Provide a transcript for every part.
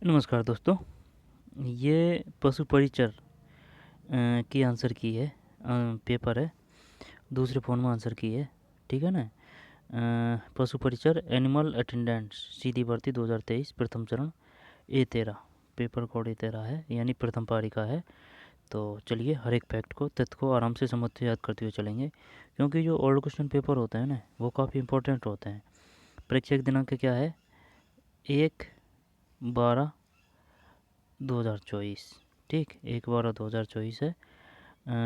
नमस्कार दोस्तों। ये पशु परिचर की आंसर की है। पेपर है। दूसरे फ़ोन में आंसर की है। ठीक है ना। पशु परिचर एनिमल अटेंडेंट्स सीधी भर्ती 2023 प्रथम चरण A13 पेपर कोड A13 है, यानी प्रथम पारी का है। तो चलिए हर एक फैक्ट को तथ्य को आराम से समझते याद करते हुए चलेंगे, क्योंकि जो ओल्ड क्वेश्चन पेपर होते हैं ना वो काफ़ी इंपॉर्टेंट होते हैं। परीक्षा की दिनांक क्या है? 1/12/2024। ठीक, 1/12/2024 है।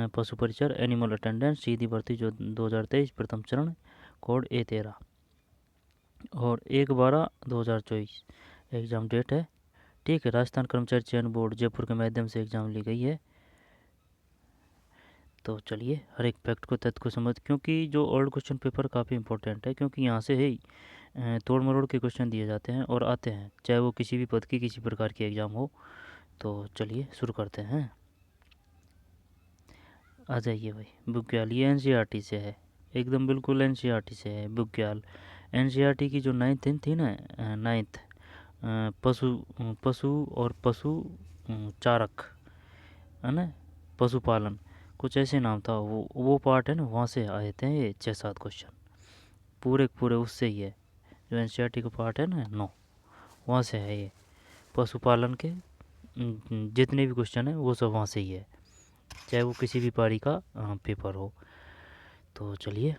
पशु परिचर एनिमल अटेंडेंट सीधी भर्ती जो 2023 प्रथम चरण कोड A13 और 1/12/2024 एग्ज़ाम डेट है। ठीक है, राजस्थान कर्मचारी चयन बोर्ड जयपुर के माध्यम से एग्ज़ाम ली गई है। तो चलिए हर एक फैक्ट को तथ्य को समझ, क्योंकि जो ओल्ड क्वेश्चन पेपर काफ़ी इंपॉर्टेंट है, क्योंकि यहाँ से ही तोड़ मरोड़ के क्वेश्चन दिए जाते हैं और आते हैं, चाहे वो किसी भी पद की किसी प्रकार की एग्ज़ाम हो। तो चलिए शुरू करते हैं। आ जाइए भाई, बुग्याल ये NCERT से है, एकदम बिल्कुल NCERT से है बुग्याल। NCERT की जो नाइन्थ थी ना, नाइन्थ पशु पशु और पशु चारक है ना, पशुपालन, कुछ ऐसे नाम था वो पार्ट है ना, वहाँ से आए थे ये 6-7 क्वेश्चन पूरे पूरे उससे ही है। जो NCERT का पार्ट है ना 9, वहाँ से है ये। पशुपालन के जितने भी क्वेश्चन है वो सब वहाँ से ही है, चाहे वो किसी भी पारी का पेपर हो। तो चलिए,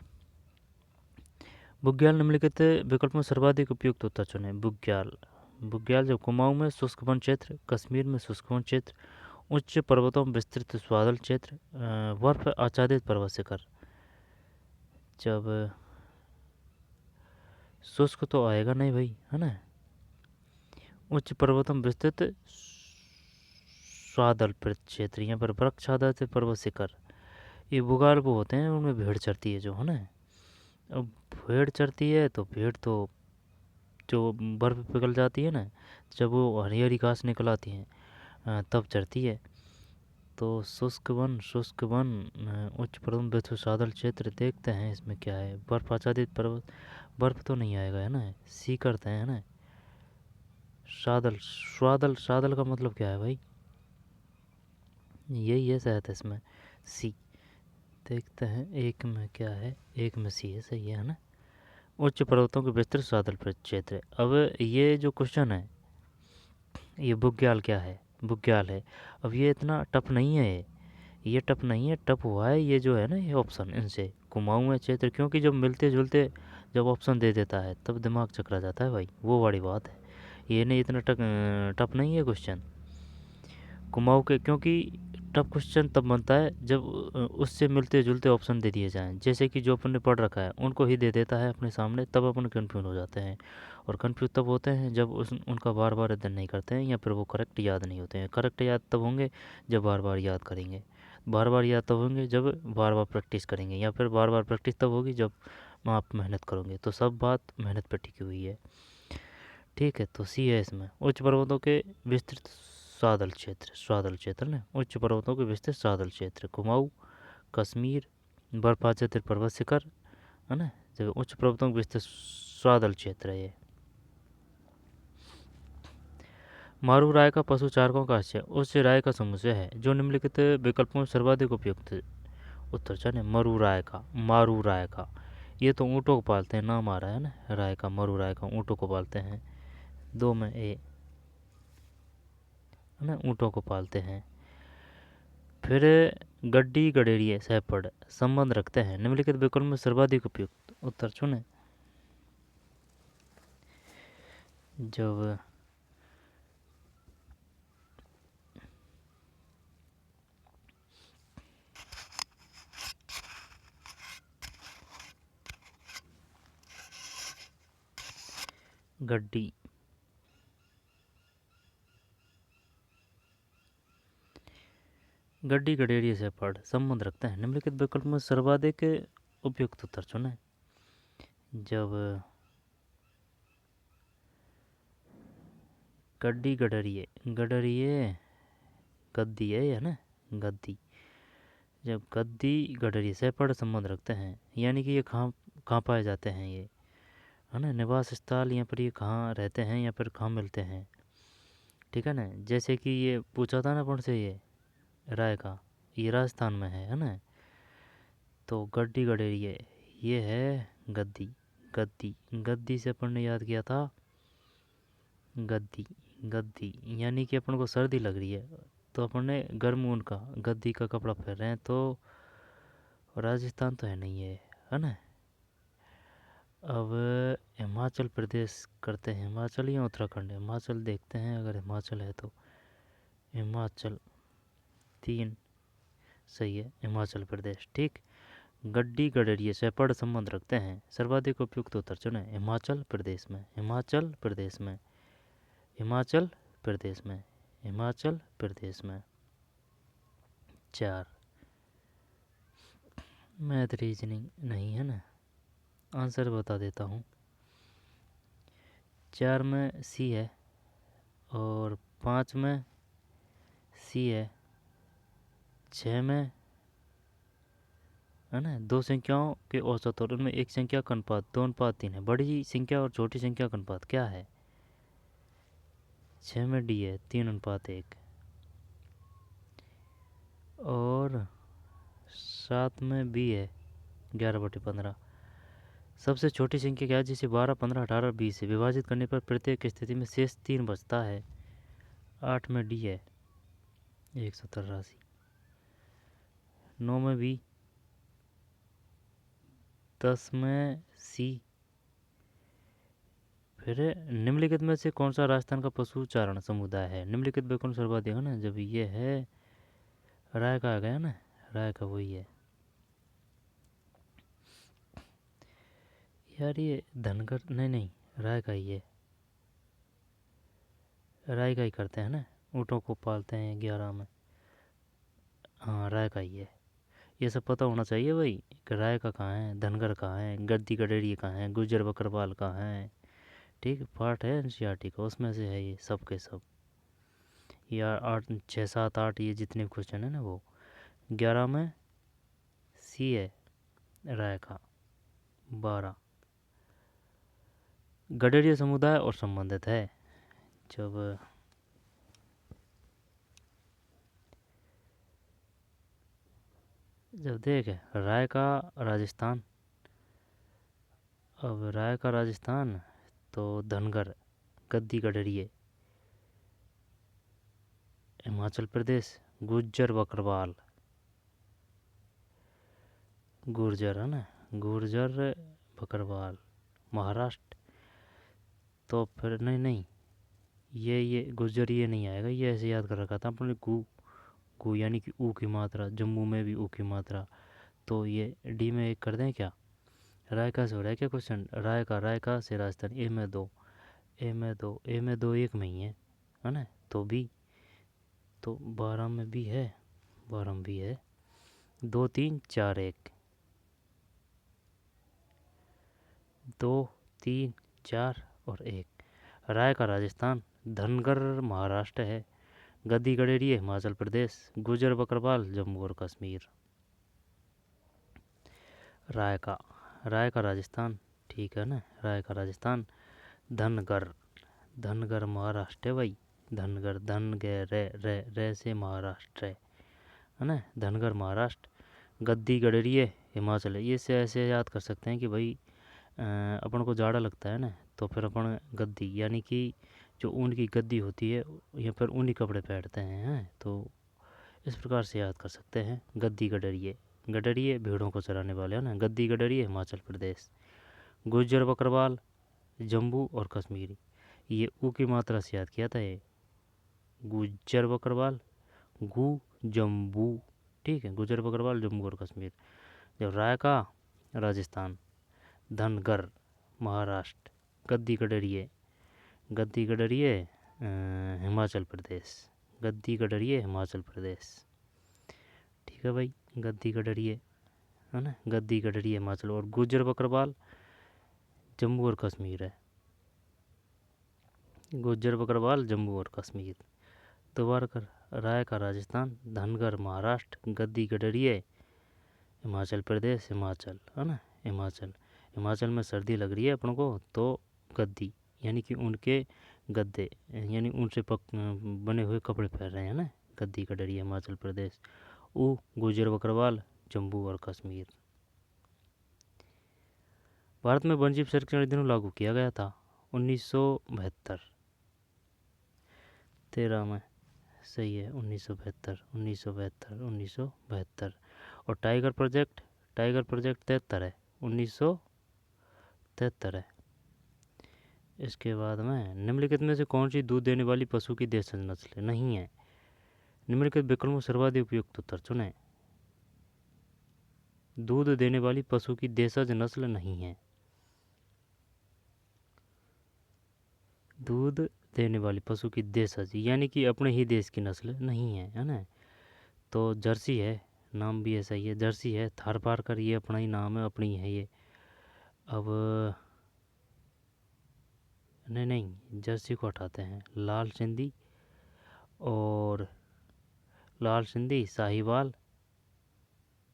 बुग्याल निम्नलिखित विकल्प में सर्वाधिक उपयुक्त उत्तर चुनें। बुग्याल बुग्याल जब कुमाऊं में शुष्क वन क्षेत्र, कश्मीर में शुष्क वन क्षेत्र, उच्च पर्वतों में विस्तृत स्वादल क्षेत्र, बर्फ आच्छादित पर्वत शिखर। जब शुष्क तो आएगा नहीं भाई, है ना। उच्च पर्वतों में विस्तृत स्वादल क्षेत्र, यहाँ पर बर्फ आच्छादित पर्वत शिखर। ये बुग्याल वो होते हैं उनमें भेड़ चरती है जो, है ना। अब भेड़ चरती है तो भेड़ तो जो बर्फ़ पिघल जाती है ना, जब वो हरी हरी घास निकल आती हैं तब चरती है। तो शुष्क वन उच्च पर्वत विस्तृत सादल क्षेत्र, देखते हैं इसमें क्या है। बर्फ आच्छादित पर्वत, बर्फ तो नहीं आएगा, है ना। सी करते हैं, है ना। सादल स्वादल, सादल का मतलब क्या है भाई? यही है शायद इसमें, सी। देखते हैं एक में क्या है, एक में सी है, सही है ना। उच्च पर्वतों के विस्तृत सादल क्षेत्र। अब ये जो क्वेश्चन है, ये बुग्याल क्या है? बुग्याल है। अब ये इतना टफ नहीं है, ये टफ नहीं है, टफ हुआ है ये जो है ना, ये ऑप्शन इनसे कुमाऊं है क्षेत्र, क्योंकि जब मिलते जुलते जब ऑप्शन दे देता है तब दिमाग चकरा जाता है भाई, वो बड़ी बात है। ये नहीं, इतना टफ नहीं है क्वेश्चन कुमाऊं के, क्योंकि टफ क्वेश्चन तब बनता है जब उससे मिलते जुलते ऑप्शन दे दिए जाएं, जैसे कि जो अपन ने पढ़ रखा है उनको ही दे देता है अपने सामने, तब अपन कन्फ्यूज हो जाते हैं। और कन्फ्यूज तब होते हैं जब उनका बार बार अध्ययन नहीं करते हैं, या फिर वो करेक्ट याद नहीं होते हैं। करेक्ट याद तब होंगे जब बार बार याद करेंगे, बार बार याद तब होंगे जब बार बार प्रैक्टिस करेंगे, या फिर बार बार प्रैक्टिस तब होगी जब आप मेहनत करोगे। तो सब बात मेहनत पर टिकी हुई है। ठीक है, तो सी है इसमें। उच्च पर्वतों के विस्तृत सादल क्षेत्र, स्वादल क्षेत्र ना, उच्च पर्वतों के विस्तृत सादल क्षेत्र, कुमाऊं, कश्मीर, बर्फाच्छादित पर्वत शिखर, है ना। जब उच्च पर्वतों के विस्तृत स्वादल क्षेत्र है ये। मारू राय का पशु चारकों का आशय उच्च राय का समुच्चय है जो निम्नलिखित विकल्पों में सर्वाधिक उपयुक्त उत्तर चने। मरु राय का, मारू राय का, ये तो ऊँटों को पालते हैं, नाम आ रहा है ना राय का, मरु राय का, ऊँटों को पालते हैं। 2 में ए, है ना, ऊँटों को पालते हैं। फिर गड्डी गडेरिए सैफर्ड संबंध रखते हैं, निम्नलिखित विकल्प में सर्वाधिक उपयुक्त उत्तर चुने। जब गड्डी गड्डी गडेरिए सैफर्ड संबंध रखते हैं, निम्नलिखित विकल्प में सर्वाधिक उपयुक्त उत्तर चुने। जब गड्डी गडरिए, गडरिए गद्दी है ना, गद्दी। जब गद्दी गडरिए सैफर्ड संबंध रखते हैं, यानी कि ये कहाँ कहाँ पाए जाते हैं ये, है ना, निवास स्थल, यहाँ पर ये कहाँ रहते हैं या फिर कहाँ मिलते हैं। ठीक है ना। जैसे कि ये पूछा था ना अपन से, ये राय का, ये राजस्थान में है ना। तो गड्डी गडेरिए ये है गद्दी। गद्दी गद्दी से अपन ने याद किया था गद्दी। गद्दी यानी कि अपन को सर्दी लग रही है तो अपन ने गर्म ऊन का गद्दी का कपड़ा पहन रहे हैं, तो राजस्थान तो है नहीं है ना। अब हिमाचल प्रदेश करते हैं, हिमाचल या उत्तराखंड, हिमाचल देखते हैं, अगर हिमाचल है तो हिमाचल 3 सही है, हिमाचल प्रदेश ठीक। गड्डी गडरिये से पड़ संबंध रखते हैं, सर्वाधिक उपयुक्त उत्तर चुने। हिमाचल प्रदेश में, हिमाचल प्रदेश में, हिमाचल प्रदेश में, हिमाचल प्रदेश में। 4 मैथ रीजनिंग नहीं है ना, आंसर बता देता हूँ। 4 में सी है और 5 में सी है, 6 में है ना। 2 संख्याओं के औसत और उनमें एक संख्या का अनुपात 2 अनुपात 3 है। बड़ी संख्या और छोटी संख्या का अनुपात क्या है? 6 में डी है 3 अनुपात 1, और 7 में बी है 11/15। सबसे छोटी संख्या क्या है जिसे 12, 15, 18, 20 से विभाजित करने पर प्रत्येक स्थिति में शेष 3 बचता है? 8 में डी है 183। 9 में बी, 10 में सी। फिर निम्नलिखित में से कौन सा राजस्थान का पशु चारण समुदाय है? निम्नलिखित में कौन सर्वाधिक है ना, जब ये है राय का आ गया ना, राय का वही है यार। ये धनगर नहीं नहीं, राय का ही है, राय का ही करते हैं ना, ऊँटों को पालते हैं 11 में। हाँ राय का ही है, ये सब पता होना चाहिए भाई कि राय का कहाँ है, धनगर कहाँ है, गद्दी गडेरिया कहाँ है, गुज्जर बकरवाल कहाँ है। ठीक, पार्ट है एनसीईआरटी का, उसमें से है ये सब के सब। या 8, 6, 7, 8 ये जितने क्वेश्चन है ना वो। 11 में सी है राय का। 12 गडेरिया समुदाय और संबंधित है। जब देख राय का राजस्थान, अब राय का राजस्थान तो धनगर गद्दी गडरिये हिमाचल प्रदेश, गुज्जर बकरवाल गुर्जर है ना, गुर्जर बकरवाल महाराष्ट्र। तो फिर नहीं नहीं, ये गुज्जर ये नहीं आएगा, ये ऐसे याद कर रखा था अपने गु। गु यानी कि ऊ की मात्रा, जम्मू में भी ऊ की मात्रा। तो ये डी में एक कर दें क्या? रायका से हो रहा है क्या क्वेश्चन? रायका से राजस्थान। ए में 2, ए में 2, ए में 2 एक में ही है ना। तो बी, तो 12 में भी है, 12 में भी है। 2, 3, 4, 1, 2, 3, 4 और 1। राय का राजस्थान, धनगर महाराष्ट्र है, गद्दी गडेरिया हिमाचल प्रदेश, गुजर बकरवाल जम्मू और कश्मीर। राय का राजस्थान ठीक है ना, राय का राजस्थान। धनगर महाराष्ट्र है भाई, धनगर, धन गए रे से महाराष्ट्र है ना, धनगर महाराष्ट्र। गद्दी गडरिये हिमाचल है। ये से ऐसे याद कर सकते हैं कि भाई अपन को जाड़ा लगता है ना, तो फिर अपन गद्दी यानी कि जो ऊन की गद्दी होती है या फिर ऊनी कपड़े पहनते हैं, तो इस प्रकार से याद कर सकते हैं। गद्दी गडरिये, गडरिये भेड़ों को चराने वाले हैं ना, गद्दी गडरिये हिमाचल प्रदेश। गुज्जर बकरवाल जम्मू और कश्मीर, ये ऊ की मात्रा से याद किया था ये, गुज्जर बकरवाल गु जम्बू। ठीक है, गुज्जर बकरवाल जम्मू और कश्मीर। जब राय का राजस्थान, धनगर महाराष्ट्र, गद्दी गडरिये हिमाचल प्रदेश, गद्दी गडरिये हिमाचल प्रदेश। ठीक है भाई, गद्दी गडरिये है ना, गद्दी गडरिये हिमाचल, और गुज्जर बकरवाल जम्मू और कश्मीर है, गुज्जर बकरवाल जम्मू और कश्मीर। दोबारा कर, राय का राजस्थान, धनगर महाराष्ट्र, गद्दी गडरिये हिमाचल प्रदेश, हिमाचल है ना, हिमाचल। हिमाचल में सर्दी लग रही है अपन को, तो गद्दी यानी कि उनके गद्दे, यानी उनसे बने हुए कपड़े पहन रहे हैं ना, गद्दी कटोरी हिमाचल प्रदेश। ऊ गुजर बकरवाल जम्मू और कश्मीर। भारत में वन्यजीव संरक्षण अधिनियम लागू किया गया था 1972। 13 में सही है, 1972 1972 1972। और टाइगर प्रोजेक्ट 73 है, 1973 है। इसके बाद में निम्नलिखित में से कौन सी दूध देने वाली पशु की देशज नस्ल नहीं है? निम्नलिखित विकल्पों में सर्वाधिक उपयुक्त उत्तर चुनें। दूध देने वाली पशु की देशज नस्ल नहीं है। दूध देने वाली पशु की देशज यानी कि अपने ही देश की नस्ल नहीं है ना। तो जर्सी है, नाम भी ऐसा ही है, जर्सी है। थारपारकर ये अपना ही नाम है, अपनी है ये। अब नहीं, जर्सी को हटाते हैं। लाल सिंधी साहिवाल,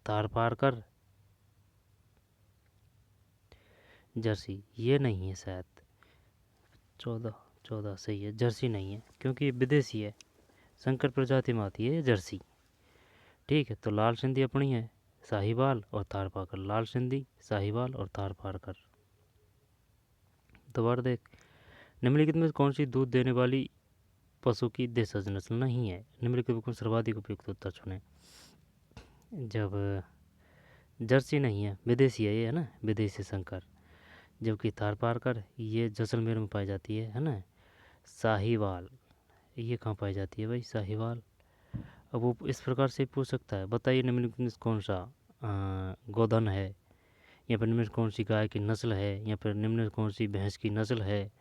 थारपारकर, जर्सी ये नहीं है शायद। 14 सही है, जर्सी नहीं है क्योंकि ये विदेशी है, संकर प्रजाति में आती है जर्सी। ठीक है, तो लाल सिंधी अपनी है, साहिवाल और थारपारकर। लाल सिंधी, साहिवाल और थारपारकर। दोबारा देख, निम्नलिखित में कौन सी दूध देने वाली पशु की देशज नस्ल नहीं है? निम्नलिखित को सर्वाधिक उपयुक्त उत्तर चुनें। जब जर्सी नहीं है, विदेशी है ये, है ना, विदेशी संकर। जबकि थारपारकर ये जैसलमेर में पाई जाती है ना। साहिवाल ये कहाँ पाई जाती है भाई, साहिवाल? अब वो इस प्रकार से पूछ सकता है, बताइए निम्नलिखित में कौन सा गोधन है, या फिर निम्न कौन सी गाय की नस्ल है, या फिर निम्न कौन सी भैंस की नस्ल है,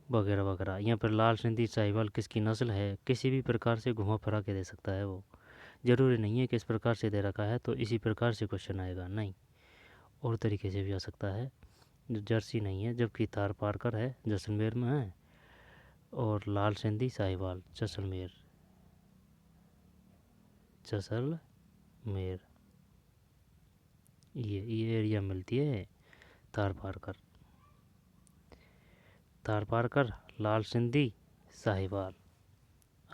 वगैरह वगैरह। या फिर लाल सिंधी साहिवाल किसकी नस्ल है, किसी भी प्रकार से घुमा फिरा के दे सकता है वो। ज़रूरी नहीं है कि इस प्रकार से दे रखा है तो इसी प्रकार से क्वेश्चन आएगा, नहीं, और तरीके से भी आ सकता है। जो जर्सी नहीं है, जबकि थारपारकर है, जैसलमेर में है, और लाल सिंधी साहिवाल जैसलमेर ये एरिया मिलती है। थारपारकर, लाल सिंधी, साहिवाल।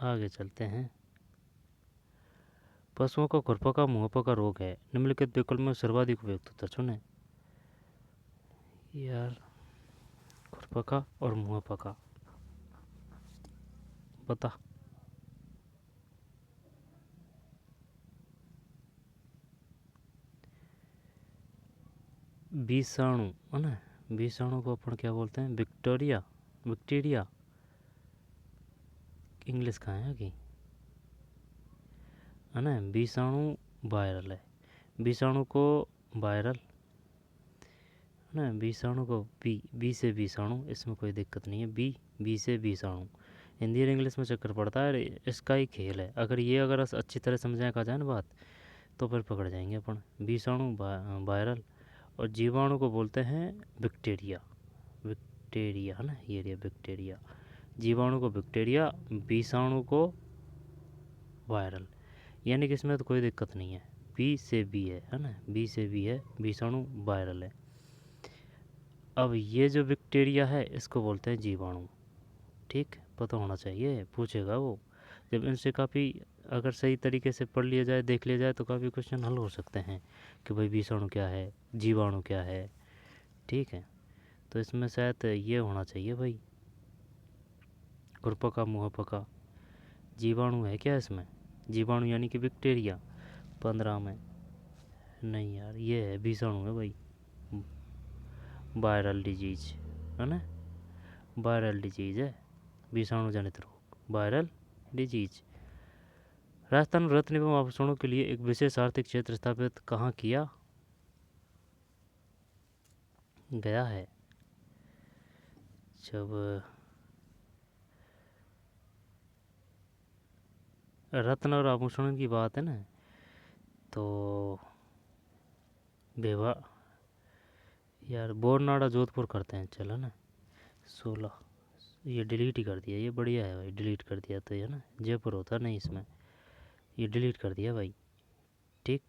आगे चलते हैं। पशुओं का खुरपका मुंहपका रोग है, निम्नलिखित विकल्प में सर्वाधिक उपयुक्त उत्तर चुनें। यार, खुरपका और मुंहपका बता। विषाणु है ना, विषाणु को अपन क्या बोलते हैं? बैक्टीरिया। इंग्लिश कहाँ है कि, है ना। विषाणु वायरल है, विषाणु को वायरल, है ना। विषाणु को बी से विषाणु, इसमें कोई दिक्कत नहीं है। बी से विषाणु, हिंदी और इंग्लिश में चक्कर पड़ता है, इसका ही खेल है। अगर अच्छी तरह समझाया का जाए ना बात, तो फिर पकड़ जाएंगे अपन। विषाणु वायरल, और जीवाणु को बोलते हैं बैक्टीरिया है ना, ये रही बैक्टीरिया। जीवाणु को बैक्टीरिया, विषाणु को वायरल, यानी कि इसमें तो कोई दिक्कत नहीं है। बी से बी है ना, बी से बी है, विषाणु वायरल है। अब ये जो बैक्टीरिया है इसको बोलते हैं जीवाणु। ठीक, पता होना चाहिए, पूछेगा वो। जब इनसे काफ़ी अगर सही तरीके से पढ़ लिया जाए, देख लिया जाए, तो काफ़ी क्वेश्चन हल हो सकते हैं कि भाई विषाणु क्या है, जीवाणु क्या है। ठीक है, तो इसमें शायद ये होना चाहिए भाई, खुरपका मुंहपका। जीवाणु है क्या इसमें? जीवाणु यानी कि बैक्टीरिया। 15 में नहीं यार, ये है विषाणु है भाई, वायरल डिजीज, है ना, वायरल डिजीज है, विषाणु जनित रोग, वायरल डिजीज। राजस्थान में रत्न एवं आभूषणों के लिए एक विशेष आर्थिक क्षेत्र स्थापित कहाँ किया गया है? जब रत्न और आभूषणों की बात है ना, तो बेवा यार बोरनाड़ा जोधपुर करते हैं, चलो ना। 16, ये डिलीट ही कर दिया, ये बढ़िया है भाई, डिलीट कर दिया तो, है ना, जयपुर होता नहीं इसमें, ये डिलीट कर दिया भाई। ठीक,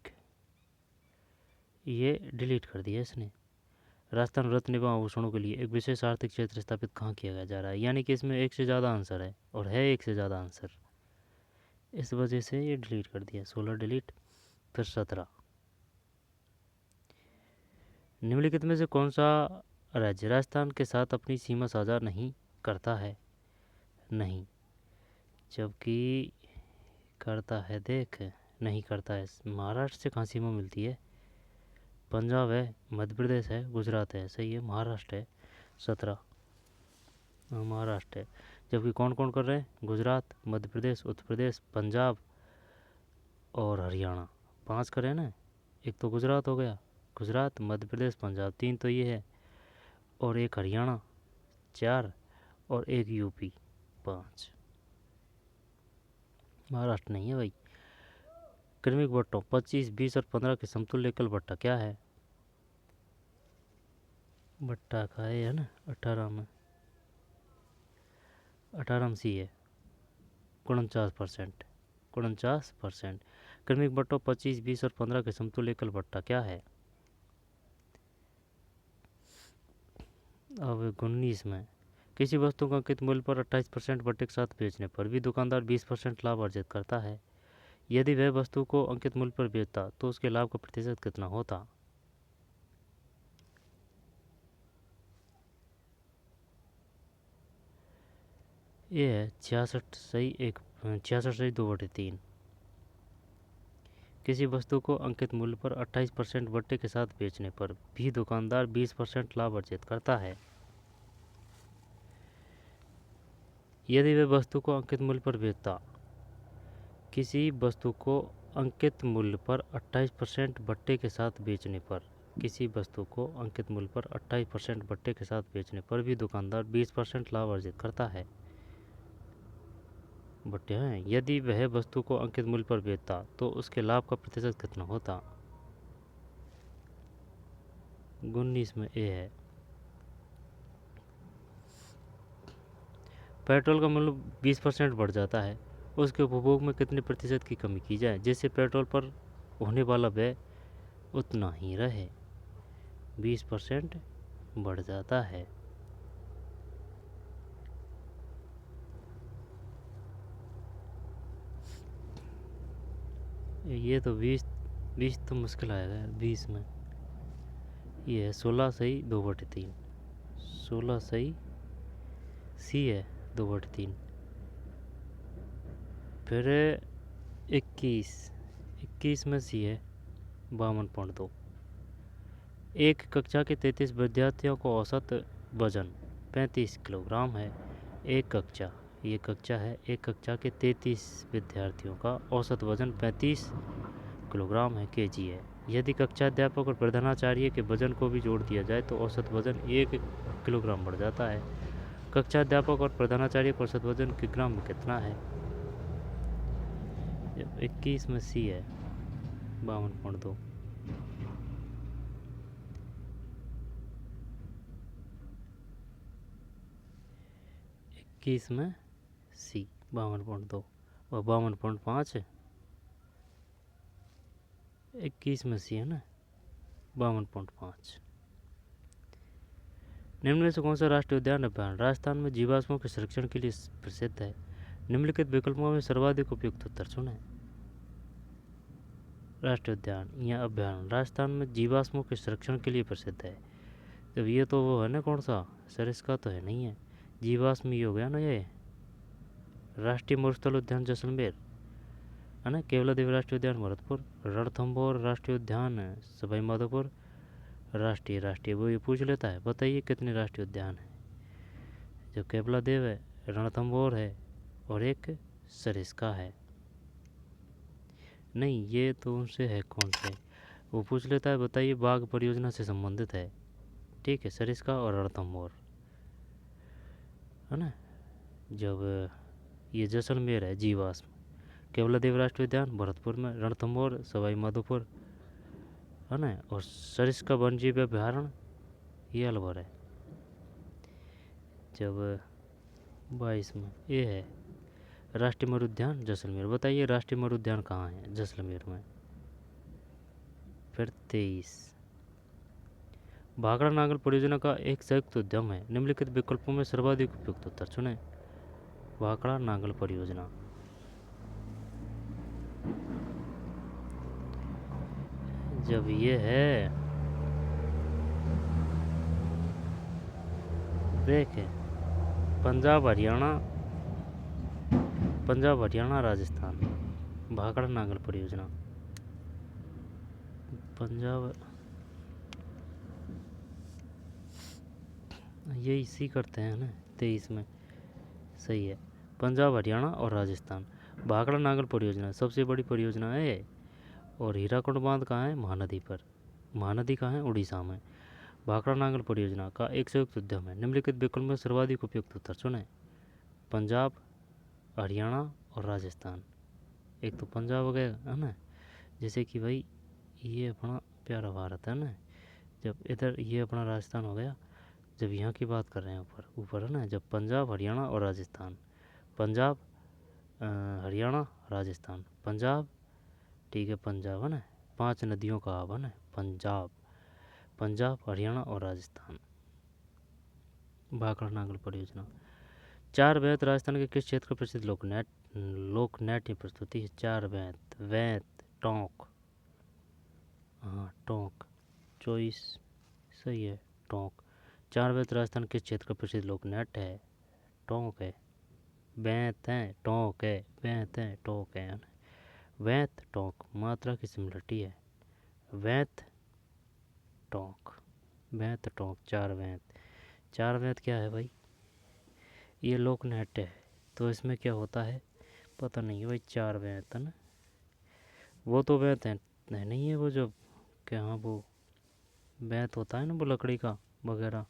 ये डिलीट कर दिया इसने। राजस्थान रत्न एवं आभूषणों के लिए एक विशेष आर्थिक क्षेत्र स्थापित कहाँ किया जा रहा है? यानी कि इसमें एक से ज़्यादा आंसर है और है एक से ज़्यादा आंसर, इस वजह से ये डिलीट कर दिया। 16 डिलीट, फिर 17। निम्नलिखित में से कौन सा राज्य राजस्थान के साथ अपनी सीमा साझा नहीं करता है? नहीं, जबकि करता है, देख, नहीं करता है। महाराष्ट्र से कहाँ सीमा मिलती है? पंजाब है, मध्य प्रदेश है, गुजरात है। सही है, महाराष्ट्र है। 17 महाराष्ट्र है। जबकि कौन कौन कर रहे हैं? गुजरात, मध्य प्रदेश, उत्तर प्रदेश, पंजाब और हरियाणा। 5 करें ना, एक तो गुजरात हो गया, गुजरात, मध्य प्रदेश, पंजाब, 3 तो ये है, और एक हरियाणा, 4, और एक यूपी, 5। महाराष्ट्र नहीं है भाई। क्रमिक बट्टों 25, 20 और 15 के समतुल्य एकल बट्टा क्या है? बट्टा का है ना 18 में, 18 में सी है 49%, 49%। क्रमिक बट्टों 25, 20 और 15 के समतुल्य एकल बट्टा क्या है? अब 19 में किसी वस्तु का अंकित मूल्य पर 28% बट्टे के साथ बेचने पर भी दुकानदार 20% लाभ अर्जित करता है। यदि वह वस्तु को अंकित मूल्य पर बेचता तो उसके लाभ का प्रतिशत कितना होता? ये है 66 सही 66 सही 2/3। किसी वस्तु को अंकित मूल्य पर 28% बट्टे के साथ बेचने पर भी दुकानदार 20% लाभ अर्जित करता है। यदि वह वस्तु को अंकित मूल्य पर बेचता, किसी वस्तु को अंकित मूल्य पर 28% बट्टे के साथ बेचने पर, किसी वस्तु को अंकित मूल्य पर 28% बट्टे के साथ बेचने पर भी दुकानदार 20% लाभ अर्जित करता है। बट्टे हैं। यदि वह वस्तु को अंकित मूल्य पर बेचता तो उसके लाभ का प्रतिशत कितना होता? 19 में ए है। पेट्रोल का मूल्य 20% बढ़ जाता है, उसके उपभोग में कितने प्रतिशत की कमी की जाए जिससे पेट्रोल पर होने वाला व्यय उतना ही रहे? 20% बढ़ जाता है। ये तो 20 तो मुश्किल आएगा यार 20 में। ये है 16 सही 2/3, 16 सही सी है 2/3। फिर 21 में सी है 52.2। एक कक्षा के 33 विद्यार्थियों को औसत वजन 35 किलोग्राम है। एक कक्षा, ये कक्षा है, एक कक्षा के 33 विद्यार्थियों का औसत वजन 35 किलोग्राम है, केजी है। यदि कक्षाध्यापक और प्रधानाचार्य के वजन को भी जोड़ दिया जाए तो औसत वजन 1 किलोग्राम बढ़ जाता है। कक्षाध्यापक और प्रधानाचार्य का औसत वजन किलोग्राम में कितना है? 21 में सी है 52.2। 21 में सी 52.2 और 52.5 है। 21 में सी है ना 52.5। निम्न में से कौन सा राष्ट्रीय उद्यान अभ्यारण्य राजस्थान में जीवाश्मों के संरक्षण के लिए प्रसिद्ध है? निम्नलिखित विकल्पों में सर्वाधिक उपयुक्त उत्तर चुनें। राष्ट्रीय उद्यान या अभ्यारण्य राजस्थान में जीवाश्मों के संरक्षण के लिए प्रसिद्ध है। जब ये तो वो है ना, कौन सा सरिस्का तो है नहीं है, जीवाश्म ही हो गया ना ये। राष्ट्रीय मरुस्थल उद्यान जैसलमेर है ना, केवलादेव राष्ट्रीय उद्यान भरतपुर, रणथंभौर राष्ट्रीय उद्यान सवाई माधोपुर, राष्ट्रीय वो ये पूछ लेता है। बताइए कितने राष्ट्रीय उद्यान हैं? जो केवलादेव है, रणथंभौर है और एक सरिस्का है। नहीं, ये तो उनसे है, कौन से वो पूछ लेता है। बताइए बाघ परियोजना से संबंधित है, ठीक है, सरिस्का और रणथंभौर है ना। जब ये जैसलमेर है जीवाश्म, केवलादेव राष्ट्रीय उद्यान भरतपुर में, रणथंभौर सवाई माधोपुर है ना, और सरिस्का वन्यजीव अभ्यारण्य ये अलवर है। जब 22 में ये है राष्ट्रीय मरुद्यान जैसलमेर। बताइए राष्ट्रीय मरुद्यान कहाँ है? जैसलमेर में। फिर 23 भाखड़ा नागल परियोजना का एक संयुक्त उद्यम है। निम्नलिखित विकल्पों में सर्वाधिक उपयुक्त उत्तर चुनें। भाखड़ा नागल परियोजना जब ये है ब्रेक है पंजाब हरियाणा राजस्थान। भाखड़ा नागल परियोजना पंजाब, ये इसी करते हैं ना 23 में, सही है। पंजाब हरियाणा और राजस्थान। भाखड़ा नागल परियोजना सबसे बड़ी परियोजना है। और हीराकुंड बांध कहाँ है? महानदी पर। महानदी कहाँ है? उड़ीसा में। भाखड़ा नागल परियोजना का एक संयुक्त उद्यम है। निम्नलिखित विकल्प में सर्वाधिक उपयुक्त उत्तर चुनें। पंजाब हरियाणा और राजस्थान। एक तो पंजाब हो गया है ना, जैसे कि भाई ये अपना प्यारा भारत है ना, जब इधर ये अपना राजस्थान हो गया, जब यहाँ की बात कर रहे हैं ऊपर ऊपर है ना, जब पंजाब हरियाणा और राजस्थान, पंजाब हरियाणा राजस्थान, पंजाब, ठीक है पंजाब है ना, 5 नदियों का आब है ना पंजाब, पंजाब हरियाणा और राजस्थान। भाखड़ा नागल परियोजना। 4 वैत राजस्थान के किस क्षेत्र का प्रसिद्ध लोक नाट्य प्रस्तुति है? 4 वैत, वैत, टोंक, हाँ टोंक, चॉइस सही है टोंक। 4 वैत राजस्थान किस क्षेत्र का प्रसिद्ध लोक नाट्य है? टोंक है, वैत है, टोंक है, वैत है, टोंक है ना? वैत टोंक मात्रा की सिमिलरिटी है। वैत टोंक, वैत टोंक, 4 वैत। 4 वैत क्या है भाई? ये लोक नाट्य है, तो इसमें क्या होता है पता नहीं है भाई। 4 वैत है ना, वो तो वैत है नहीं है वो जो क्या, हाँ वो बैत होता है ना वो लकड़ी का वगैरह,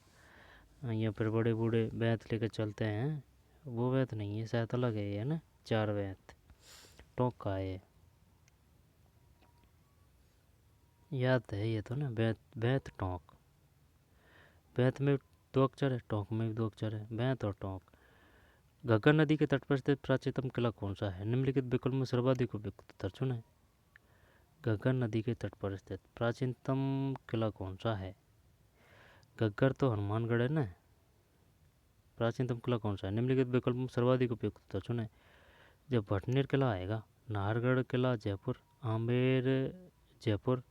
या फिर बड़े बूढ़े बैत लेकर चलते हैं, वो बैत नहीं है शायद, अलग है ये है ना। 4 बैत टोंक का है ये, याद है ये तो ना। बैत, बैत टोंक, बैत में 2 अक्षर है, टोंक में भी 2 अक्षर है, बैत और टोंक। घग्गर नदी के तट पर स्थित प्राचीनतम किला कौन सा है? निम्नलिखित विकल्प में सर्वाधिक उपयुक्त उत्तर चुनें। घग्गर नदी के तट पर स्थित प्राचीनतम किला कौन सा है? घग्गर तो हनुमानगढ़ है ना। प्राचीनतम किला कौन सा है? निम्नलिखित विकल्प में सर्वाधिक उपयुक्त उत्तर चुनें। जब भटनेर किला आएगा, नाहरगढ़ किला जयपुर, आमेर जयपुर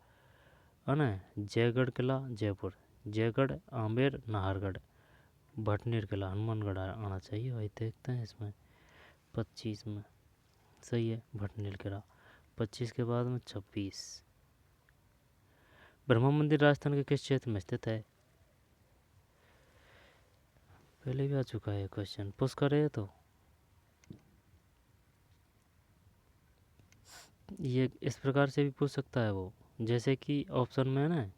है ना, जयगढ़ किला जयपुर, जयगढ़ आमेर नाहरगढ़, भटनेर किला हनुमानगढ़ आना चाहिए भाई। देखते हैं इसमें 25 में, सही है भटनेर किला। 25 के बाद में 26। ब्रह्मा मंदिर राजस्थान के किस क्षेत्र में स्थित है? पहले भी आ चुका है क्वेश्चन, पुष्कर है तो ये इस प्रकार से भी पूछ सकता है वो, जैसे कि ऑप्शन में है ना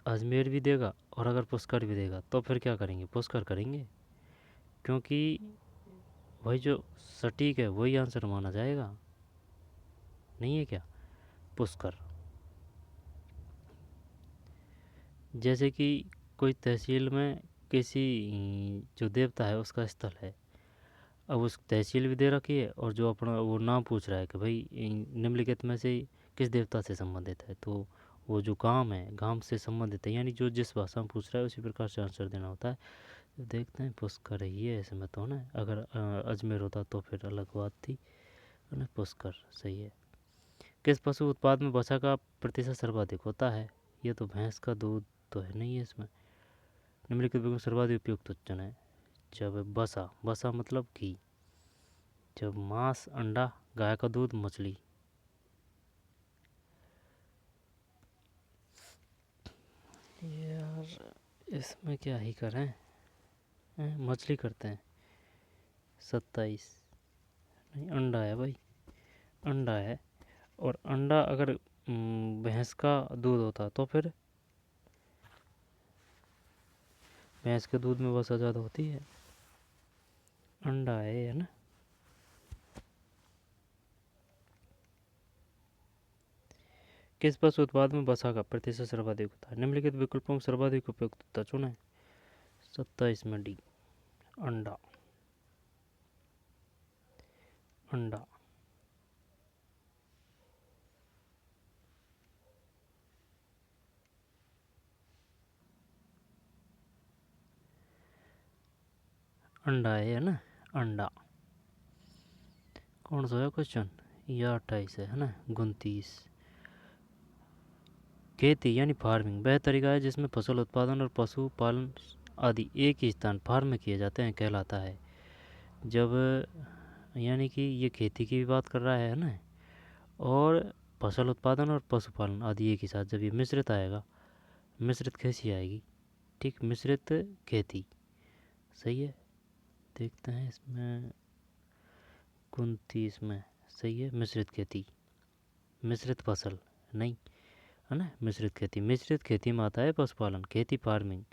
अजमेर भी देगा और अगर पुष्कर भी देगा तो फिर क्या करेंगे? पुष्कर करेंगे, क्योंकि वही जो सटीक है वही आंसर माना जाएगा, नहीं है क्या? पुष्कर। जैसे कि कोई तहसील में किसी जो देवता है उसका स्थल है, अब उस तहसील भी दे रखी है और जो अपना वो नाम पूछ रहा है कि भाई निम्नलिखित में से किस देवता से संबंधित है, तो वो जो गांव है गांव से संबंधित है, यानी जो जिस भाषा में पूछ रहा है उसी प्रकार से आंसर देना होता है। तो देखते हैं पुष्कर ही है इसमें तो ना, अगर अजमेर होता तो फिर अलग बात थी है ना। पुष्कर सही है। किस पशु उत्पाद में वसा का प्रतिशत सर्वाधिक होता है? ये तो भैंस का दूध तो है नहीं है इसमें। निम्नलिखित में सर्वाधिक उपयुक्त चुन है। जब वसा, वसा मतलब घी, जब मांस, अंडा, गाय का दूध, मछली। यार इसमें क्या ही करें, मछली करते हैं। 27 नहीं, अंडा है भाई, अंडा है। और अंडा अगर भैंस का दूध होता तो फिर भैंस के दूध में वसा ज़्यादा होती है, अंडा है ना। किस पशु उत्पाद में वसा का प्रतिशत सर्वाधिक होता है? निम्नलिखित विकल्पों में सर्वाधिक उपयुक्त उत्तर चुनें। 27 में डी, अंडा, अंडा। अंडा है ना, अंडा। कौन सा है क्वेश्चन? या 28 है ना, 29। खेती यानी फार्मिंग वह तरीका है जिसमें फसल उत्पादन और पशुपालन आदि एक ही स्थान फार्म में किए जाते हैं, कहलाता है। जब यानी कि ये खेती की भी बात कर रहा है ना, और फसल उत्पादन और पशुपालन आदि एक ही साथ, जब ये मिश्रित आएगा, मिश्रित खेती आएगी, ठीक, मिश्रित खेती। सही है, देखते हैं इसमें 29 में। सही है, मिश्रित खेती, मिश्रित फसल नहीं, है ना, मिश्रित खेती। मिश्रित खेती में आता है पशुपालन, खेती फार्मिंग,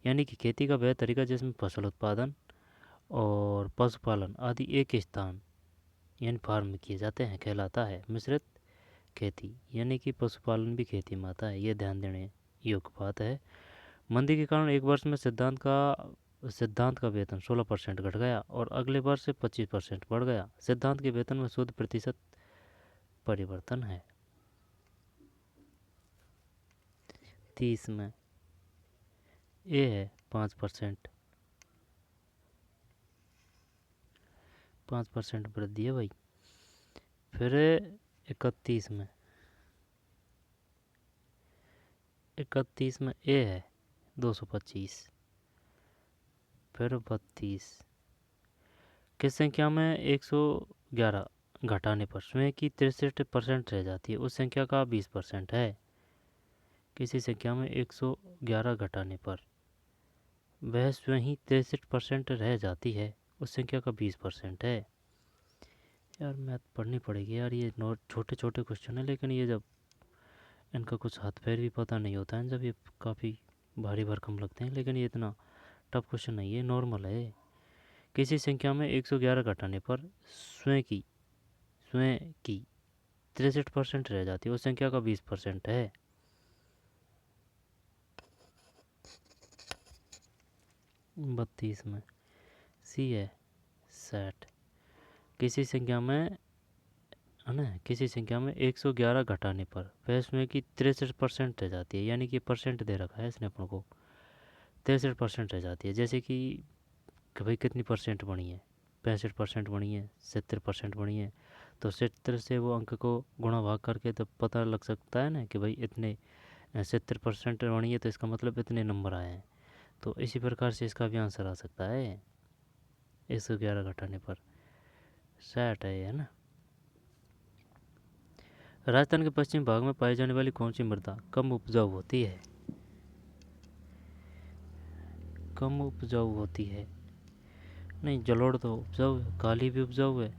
यानी कि खेती का वह तरीका जिसमें फसल उत्पादन और पशुपालन आदि एक ही स्थान यानी फार्म में किए जाते हैं, कहलाता है मिश्रित खेती। यानी कि पशुपालन भी खेती में आता है, ये ध्यान देने योग्य बात है। मंदी के कारण एक वर्ष में सिद्धांत का वेतन 16% घट गया और अगले वर्ष से 25% बढ़ गया। सिद्धांत के वेतन में शुद्ध प्रतिशत परिवर्तन है। 30 में ए है 5%, 5% वृद्धि है भाई। फिर 31 में, 31 में ए है 225। फिर 32, किस संख्या में 111 घटाने पर स्वयं की 63% रह जाती है, उस संख्या का 20% है। किसी संख्या में 111 घटाने पर वह स्वयं ही 63% रह जाती है, उस संख्या का 20% है। यार मैथ पढ़नी पड़ेगी यार, ये नोट छोटे छोटे क्वेश्चन है, लेकिन ये जब इनका कुछ हाथ पैर भी पता नहीं होता है, जब ये काफ़ी भारी भरकम लगते हैं, लेकिन ये इतना टफ क्वेश्चन नहीं है, नॉर्मल है। किसी संख्या में 111 घटाने पर स्वयं की 63% रह जाती है, उस संख्या का 20% है। 32 में सी है 60। किसी संख्या में, है ना, किसी संख्या में 111 घटाने पर वह स्वयं की 63% रह जाती है, यानी कि परसेंट दे रखा है इसने अपन को, 63% रह जाती है। जैसे कि भाई कितनी परसेंट बनी है, 65% बनी है, 70% बनी है, तो 70 से वो अंक को गुणा भाग करके तो पता लग सकता है ना कि भाई इतने 70% बनी है, तो इसका मतलब इतने नंबर आए हैं। तो इसी प्रकार से इसका भी आंसर आ सकता है, 111 घटाने पर 60 है ना। राजस्थान के पश्चिमी भाग में पाई जाने वाली कौन सी मृदा कम उपजाऊ होती है? कम उपजाऊ होती है, नहीं, जलोढ़ तो उपजाऊ है, काली भी उपजाऊ है,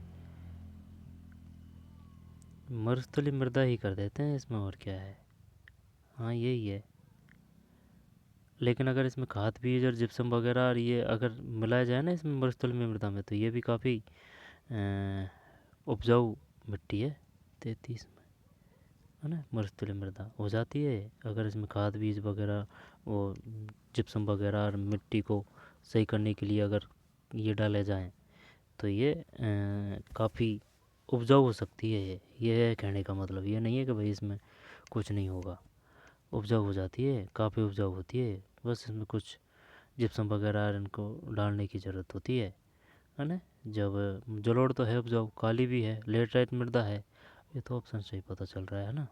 मरुस्थलीय मृदा ही कर देते हैं इसमें, और क्या है। हाँ यही है, लेकिन अगर इसमें खाद बीज और जिप्सम वगैरह और ये अगर मिलाया जाए ना इसमें मरुस्थलीय मृदा में, तो ये भी काफ़ी उपजाऊ मिट्टी है। 33 में, है ना, मरुस्थलीय मृदा हो जाती है अगर इसमें खाद बीज वगैरह, वो जिप्सम वगैरह और मिट्टी को सही करने के लिए अगर ये डाले जाएं, तो ये काफ़ी उपजाऊ हो सकती है। ये है कहने का मतलब, ये नहीं है कि भाई इसमें कुछ नहीं होगा, उपजाऊ हो जाती है, काफ़ी उपजाऊ होती है, बस इसमें कुछ जिप्सम वगैरह इनको डालने की ज़रूरत होती है ना। जब जलोढ़ तो है उपजाऊ, काली भी है, लेटराइट मृदा है, ये तो ऑप्शन सही पता चल रहा है ना।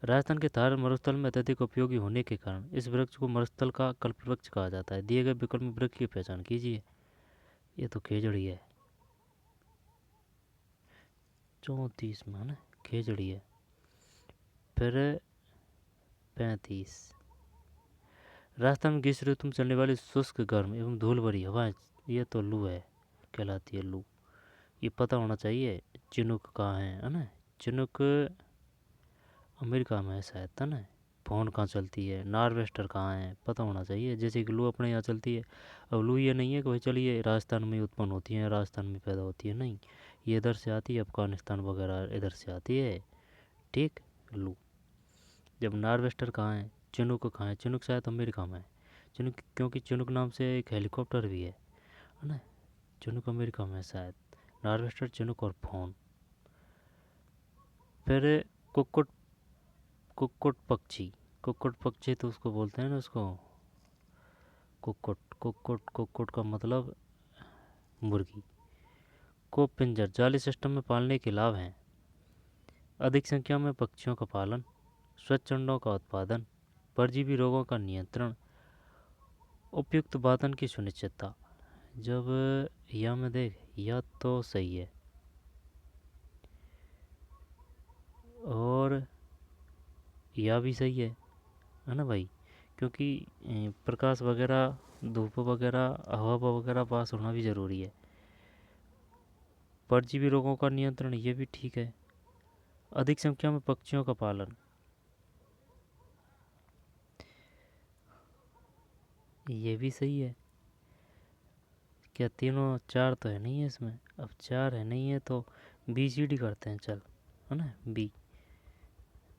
राजस्थान के थार मरुस्थल में अत्यधिक उपयोगी होने के कारण इस वृक्ष को मरुस्थल का कल्पवृक्ष कहा जाता है। दिए गए विकल्प में वृक्ष की पहचान कीजिए। ये तो खेजड़ी है, 34 में, है ना, खेजड़ी है। फिर 35, राजस्थान में ग्रीष्म ऋतु में चलने वाली शुष्क गर्म एवं धूल भरी हवाएं, ये तो लू है, कहलाती है लू। ये पता होना चाहिए। चिनुक कहाँ है ना, चिनुक अमेरिका में है शायद, है ना। फोन कहाँ चलती है, नार्वेस्टर कहाँ है, पता होना चाहिए। जैसे कि लू अपने यहाँ चलती है, अब लू ये नहीं है कि भाई चलिए राजस्थान में उत्पन्न होती है, राजस्थान में पैदा होती है, नहीं, ये इधर से आती है, अफगानिस्तान वगैरह इधर से आती है, ठीक, लू। जब नार्वेस्टर कहाँ है, चिनुक कहाँ है, चिनुक शायद अमेरिका में है, चिनुक, क्योंकि चिनुक नाम से एक हेलीकॉप्टर भी है ना, चिनुक अमेरिका में है शायद। नार्वेस्टर, चिनुक और फोन। फिर कुक्कुट, कुक्कुट पक्षी, कुक्कुट पक्षी तो उसको बोलते हैं ना, उसको कुक्कुट, कुक्कुट, कुक्कुट का मतलब मुर्गी। को पिंजर, जाली सिस्टम में पालने के लाभ हैं: अधिक संख्या में पक्षियों का पालन, स्वच्छ अंडों का उत्पादन, परजीवी रोगों का नियंत्रण, उपयुक्त वातन की सुनिश्चितता। जब यह में देख, यह तो सही है और यह भी सही है ना भाई, क्योंकि प्रकाश वगैरह, धूप वगैरह, हवा वगैरह पास होना भी ज़रूरी है। परजीवी रोगों का नियंत्रण, ये भी ठीक है। अधिक संख्या में पक्षियों का पालन, ये भी सही है। क्या तीनों, चार तो है नहीं है इसमें, अब चार है नहीं है तो बी सी डी करते हैं चल, है ना, बी।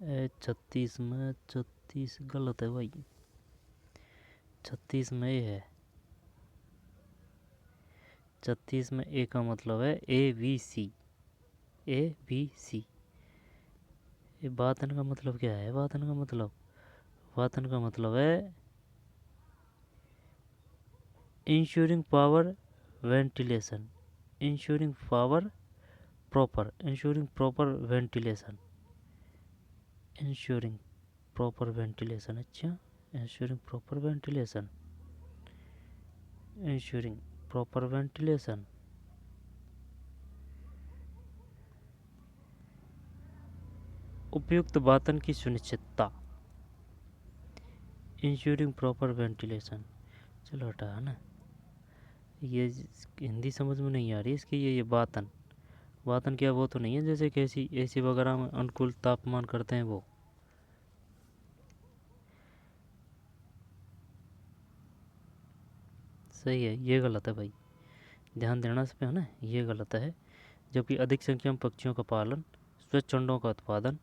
36 में 36 गलत है भाई, 36 में ए है। 36 में ए का मतलब है A B C, A B C. ये वातन का मतलब क्या है? वातन का मतलब, वातन का मतलब है ensuring power ventilation, ensuring power proper, ensuring proper ventilation, ensuring proper ventilation. अच्छा, ensuring proper ventilation, ensuring proper ventilation. उपयुक्त वातन की सुनिश्चितता, इंश्योरिंग प्रॉपर वेंटिलेशन। चलो हटा, है ना, ये हिंदी समझ में नहीं आ रही इसकी। ये वातन, वातन क्या वो तो नहीं है जैसे कि एसी, एसी वगैरह में अनुकूल तापमान करते हैं वो। सही है, ये गलत है भाई, ध्यान देना इस पे, है ना, ये गलत है। जबकि अधिक संख्या में पक्षियों का पालन, स्वच्छ अंडों का उत्पादन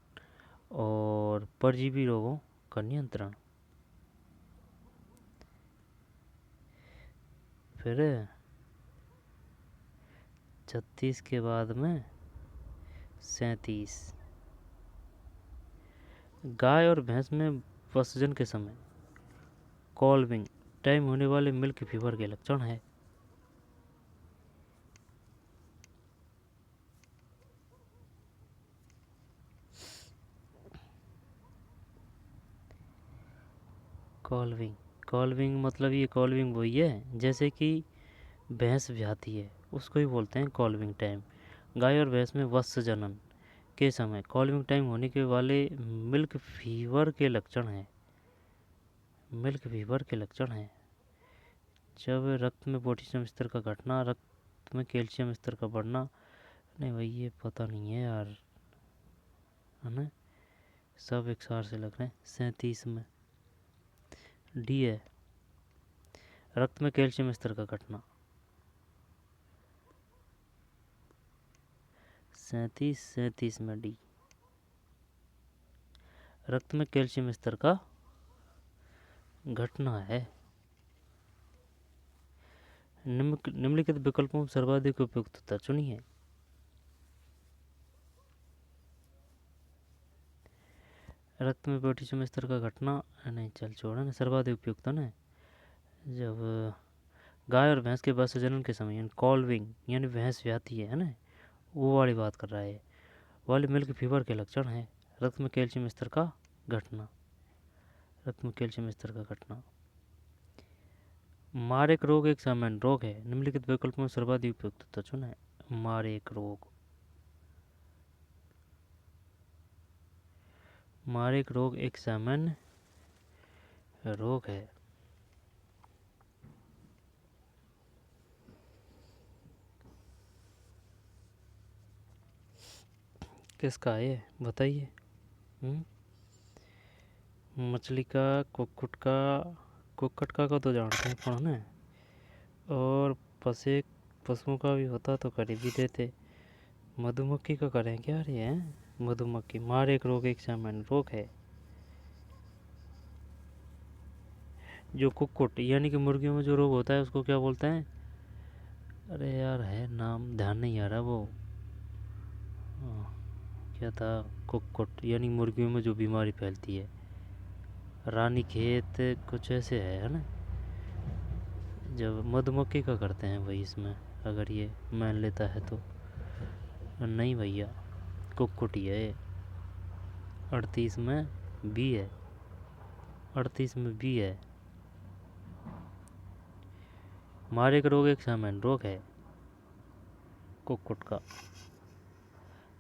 और परजीवी रोगों का नियंत्रण। फिर 36 के बाद में 37, गाय और भैंस में प्रसवजन के समय कॉल्विंग टाइम होने वाले मिल्क फीवर के लक्षण है। कॉल्विंग, कॉल्विंग मतलब ये कॉल्विंग वही है जैसे कि भैंस ब्याती है उसको ही बोलते हैं कॉल्विंग टाइम। गाय और भैंस में वत्स जनन के समय कॉल्विंग टाइम होने के वाले मिल्क फीवर के लक्षण हैं, मिल्क फीवर के लक्षण हैं। जब रक्त में पोटेशियम स्तर का घटना, रक्त में कैल्शियम स्तर का बढ़ना। नहीं भाई ये पता नहीं है यार, है ना, सब एक सार से लग रहे हैं। 37 में डी है, रक्त में कैल्शियम स्तर का घटना। 37 में डी, रक्त में कैल्शियम स्तर का घटना है। निम्नलिखित विकल्पों में सर्वाधिक उपयुक्तता चुनिए। रक्त में पोटेशियम स्तर का घटना, नहीं चल छोड़ा ना, सर्वाधिक उपयुक्त ना। जब गाय और भैंस के बच्चा के समय यानी कॉल्विंग यानी भैंस व्याती है ना, वो वाली बात कर रहा है, वाले मिल्क फीवर के लक्षण है रक्त में कैल्शियम स्तर का घटना, रक्त में कैल्शियम स्तर का घटना। मारेक रोग एक सामान्य रोग है, निम्नलिखित विकल्पों में सर्वाधिक उपयुक्तता चुना है। मारेक रोग, मारेक रोग एक सामान्य रोग है। किसका है ये बताइए? मछली का, कुक्कुट का, कुक्कुट का तो जानते हैं कौन है, और पसे पशुओं का भी होता तो कर भी देते। मधुमक्खी का करें क्या रे हैं? मधुमक्खी, मारेक रोग एक सामान्य रोग है। जो कुक्कुट यानी कि मुर्गियों में जो रोग होता है उसको क्या बोलते हैं? अरे यार है नाम ध्यान नहीं आ रहा वो, क्या था, कुक्कुट यानी मुर्गियों में जो बीमारी फैलती है, रानी खेत कुछ ऐसे है ना। जब मधुमक्खी का करते हैं भाई इसमें, अगर ये मान लेता है तो। नहीं भैया, कुक्कुट ही है ये। 38 में बी है, 38 में बी है। मारेक रोग एक सामान्य रोग है कुक्कुट का।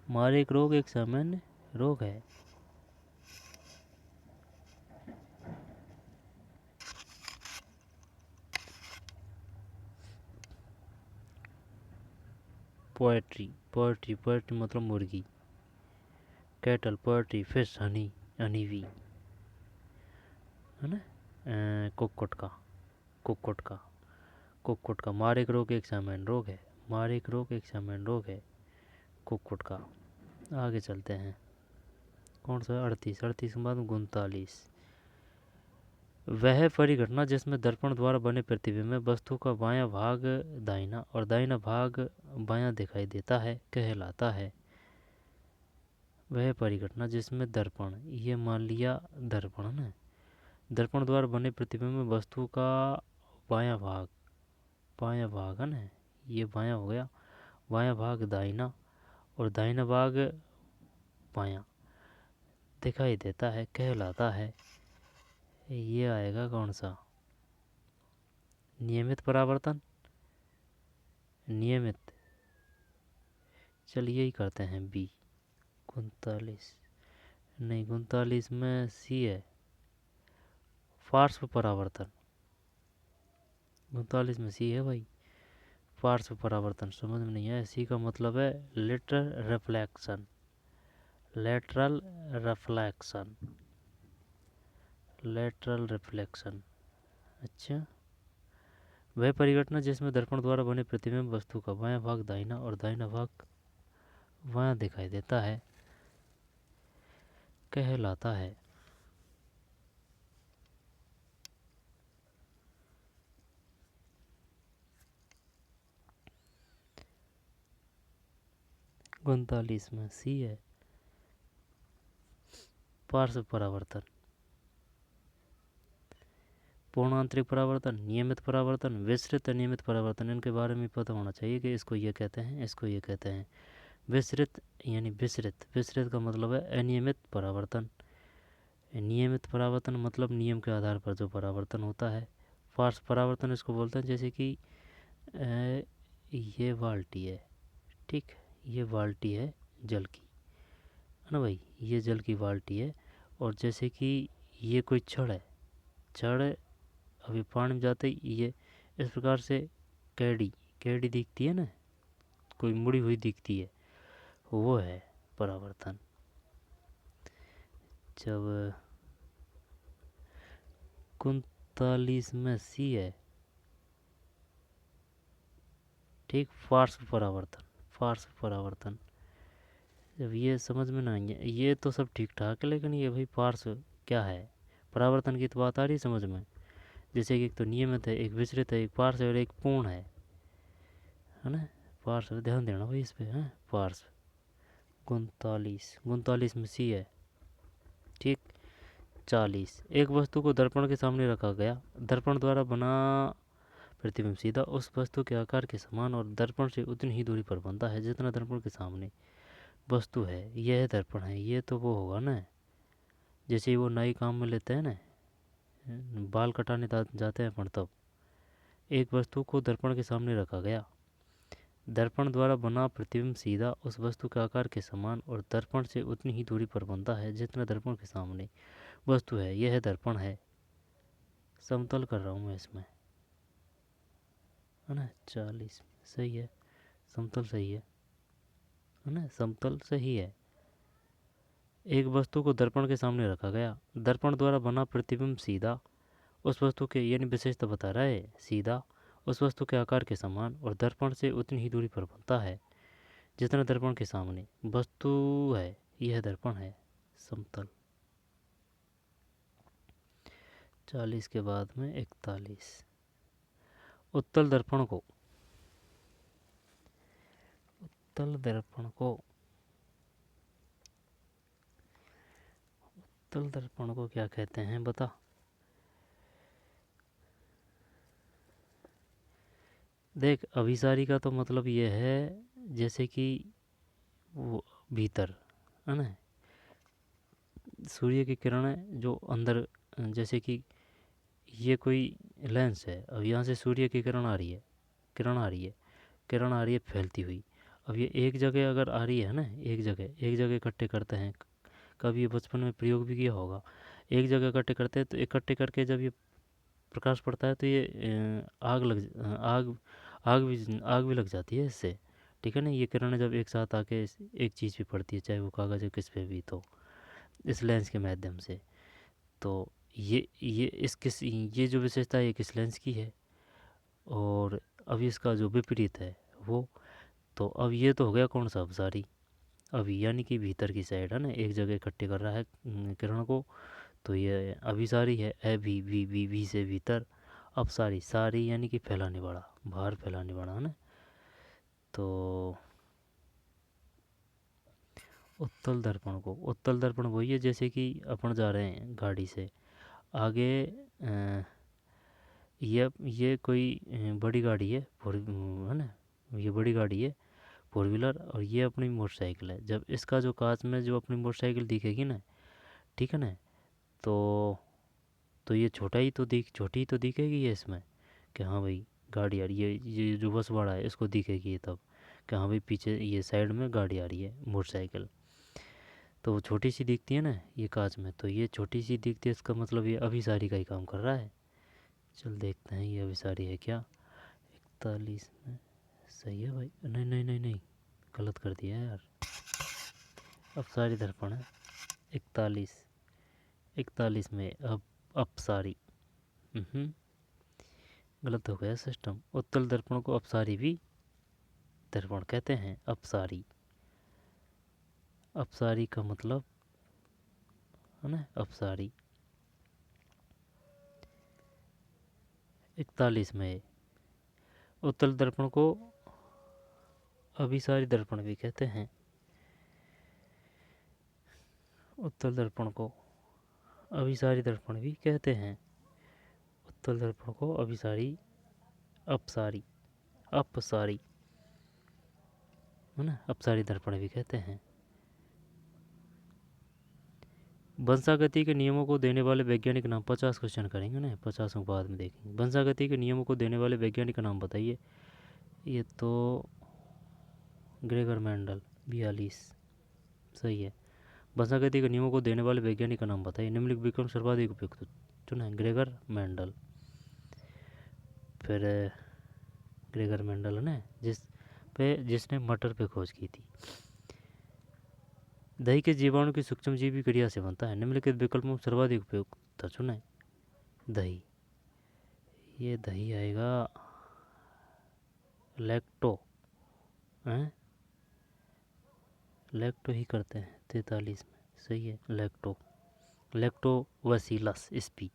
मारेक रोग एक सामान्य रोग है। पोएट्री, पोएट्री, पोएट्री मतलब मुर्गी। कैटल, पोएट्री, फिश, हनी, हनीवी, है ना। कुक्कुट का, कुक्कुट का, कुक्कुट का मारेक रोग एक सामान्य रोग है। मारेक रोग एक सामान्य रोग है कुक्कुट का। आगे चलते हैं। कौन सा? 38, 38 के बाद 39। वह परिघटना जिसमें दर्पण द्वारा बने प्रतिबिंब में वस्तु का बायां भाग दाहिना और दाहिना भाग बायां दिखाई देता है कहलाता है। वह परिघटना जिसमें दर्पण, ये मान लिया दर्पण ना, दर्पण द्वारा बने प्रतिबिंब में वस्तु का बायां भाग, बायां भाग है ना, ये बायां हो गया, बायां भाग दाहिना और दाहिना भाग बायां दिखाई देता है कहलाता है। ये आएगा कौन सा? नियमित परावर्तन। नियमित, चलिए ही करते हैं बी। 39 नहीं, 39 में सी है, पार्श्व परावर्तन। 39 में सी है भाई, पार्श्व परावर्तन। समझ में नहीं आया? सी का मतलब है lateral reflection, lateral reflection, lateral reflection. अच्छा, वह परिघटना जिसमें दर्पण द्वारा बने प्रतिबिंब वस्तु का बायां भाग दाहिना और दाहिना भाग बायां दिखाई देता है कहलाता है। उनतालीस में सी है, पार्श्व परावर्तन। पूर्णांतरिक परावर्तन, नियमित परावर्तन, विस्तृत अनियमित परावर्तन, इनके बारे में पता होना चाहिए कि इसको ये कहते हैं, इसको ये कहते हैं। विस्तृत यानी विस्तृत, विस्तृत का मतलब है अनियमित परावर्तन। नियमित परावर्तन मतलब नियम के आधार पर जो परावर्तन होता है। पार्श्व परावर्तन इसको बोलते हैं, जैसे कि ये बाल्टी है, ठीक, ये बाल्टी है जल की, है ना भाई, ये जल की बाल्टी है। और जैसे कि ये कोई छड़ है, छड़ अभी पानी में जाते ही ये इस प्रकार से कैडी, कैडी दिखती है ना, कोई मुड़ी हुई दिखती है, वो है परावर्तन। जब 39 में सी है, ठीक, पार्श्व परावर्तन, पार्श्व परावर्तन। जब ये समझ में ना आएंगे, ये तो सब ठीक ठाक है, लेकिन ये भाई पार्श्व क्या है, परावर्तन की तो बात आ रही समझ में। जैसे कि एक तो नियमित है, एक विचलित है, एक पार्श्व और एक पूर्ण है ना। पार्श्व, ध्यान देना भाई इस पे, है पार्श्व। 39, 39 में सी है, ठीक। 40, एक वस्तु को दर्पण के सामने रखा गया, दर्पण द्वारा बना प्रतिबिंब सीधा उस वस्तु के आकार के समान और दर्पण से उतनी ही दूरी पर बनता है जितना दर्पण के सामने वस्तु है। यह दर्पण है, ये तो वो होगा ना, जैसे वो नाई काम में लेते हैं ना, बाल कटाने जाते हैं अपन, तब एक वस्तु को दर्पण के सामने रखा गया, दर्पण द्वारा बना प्रतिबिंब सीधा उस वस्तु के आकार के समान और दर्पण से उतनी ही दूरी पर बनता है जितना दर्पण के सामने वस्तु है। यह दर्पण है। समतल कर रहा हूँ मैं इसमें, है ना। 40 सही है, समतल सही है ना, समतल सही है। एक वस्तु को दर्पण के सामने रखा गया, दर्पण द्वारा बना प्रतिबिंब सीधा उस वस्तु के, यानी विशेषता बता रहा है, सीधा उस वस्तु के आकार के समान और दर्पण से उतनी ही दूरी पर बनता है जितना दर्पण के सामने वस्तु है। यह दर्पण है। समतल। 40 के बाद में 41। उत्तल दर्पण को, उत्तल दर्पण को, उत्तल दर्पण को क्या कहते हैं बता। देख अभिसारी का तो मतलब ये है जैसे कि वो भीतर है ना, सूर्य की किरणें जो अंदर, जैसे कि ये कोई लेंस है, अब यहाँ से सूर्य की किरण आ रही है, किरण आ रही है, किरण आ रही है फैलती हुई। अब ये एक जगह अगर आ रही है ना, एक जगह इकट्ठे करते हैं, कभी ये बचपन में प्रयोग भी किया होगा। एक जगह इकट्ठे करते हैं तो इकट्ठे करके जब ये प्रकाश पड़ता है तो ये आग भी लग जाती है इससे। ठीक है ना, ये किरणें जब एक साथ आके एक चीज़ पे पड़ती है, चाहे वो कागज़ या किस पे भी, तो इस लेंस के माध्यम से। तो ये जो विशेषता है ये किस लेंस की है, और अब इसका जो विपरीत है वो, तो अब ये तो हो गया कौन सा अपसारी, अभी यानी कि भीतर की साइड है ना, एक जगह इकट्ठे कर रहा है किरण को, तो ये अभिसारी है। भी से भीतर, अपसारी सारी यानी कि फैलाने वाला, बाहर फैलाने वाला है ना। तो उत्तल दर्पण वही है जैसे कि अपन जा रहे हैं गाड़ी से आगे, अ, ये कोई बड़ी गाड़ी है, फोर है ना, ये बड़ी गाड़ी है फोर व्हीलर, और ये अपनी मोटरसाइकिल है। जब इसका जो कांच में जो अपनी मोटरसाइकिल दिखेगी ना, ठीक है ना, तो ये छोटी ही तो दिखेगी ये इसमें, कि हाँ भाई गाड़ी आ रही है, ये जो बस वाला है इसको दिखेगी ये तब, कि हाँ भाई पीछे ये साइड में गाड़ी आ रही है मोटरसाइकिल, तो वो छोटी सी दिखती है ना ये कांच में, तो ये छोटी सी दिखती है, इसका मतलब ये अभिसारी का ही काम कर रहा है। चल देखते हैं ये अभिसारी है क्या। 41 में सही है भाई, नहीं नहीं नहीं नहीं, गलत कर दिया यार, अपसारी दर्पण है। 41, 41 में अब अपसारी, गलत हो गया सिस्टम। उत्तल दर्पण को अपसारी भी दर्पण कहते हैं। अपसारी, अपसारी का मतलब है ना अपसारी। 41 में उत्तल दर्पण को अभिसारी दर्पण भी कहते हैं। उत्तल दर्पण को अभिसारी दर्पण भी कहते हैं। उत्तल दर्पण को अभिसारी, अपसारी, अपसारी है ना, अपसारी दर्पण भी कहते हैं। वंशागति के नियमों को देने वाले वैज्ञानिक नाम, 50 क्वेश्चन करेंगे ना, 50 बाद में देखेंगे। वंशागति के नियमों को देने वाले वैज्ञानिक का नाम बताइए। ये तो ग्रेगर मेंडल, 42 सही है। वंशागति के नियमों को देने वाले वैज्ञानिक का नाम बताइए। निम्नलिखित विकल्प सर्वाधिक उपयुक्त चुना है, ग्रेगर मेंडल। फिर ग्रेगर मेंडल है ना, जिसने मटर पे खोज की थी। दही के जीवाणु की सूक्ष्मजीवी क्रिया से बनता है। निम्नलिखित विकल्पों में सर्वाधिक उपयुक्त चुना है। दही, ये दही आएगा लैक्टो, हैं लैक्टो ही करते हैं 43 में, सही है लैक्टो, लैक्टोबैसिलस स्पी।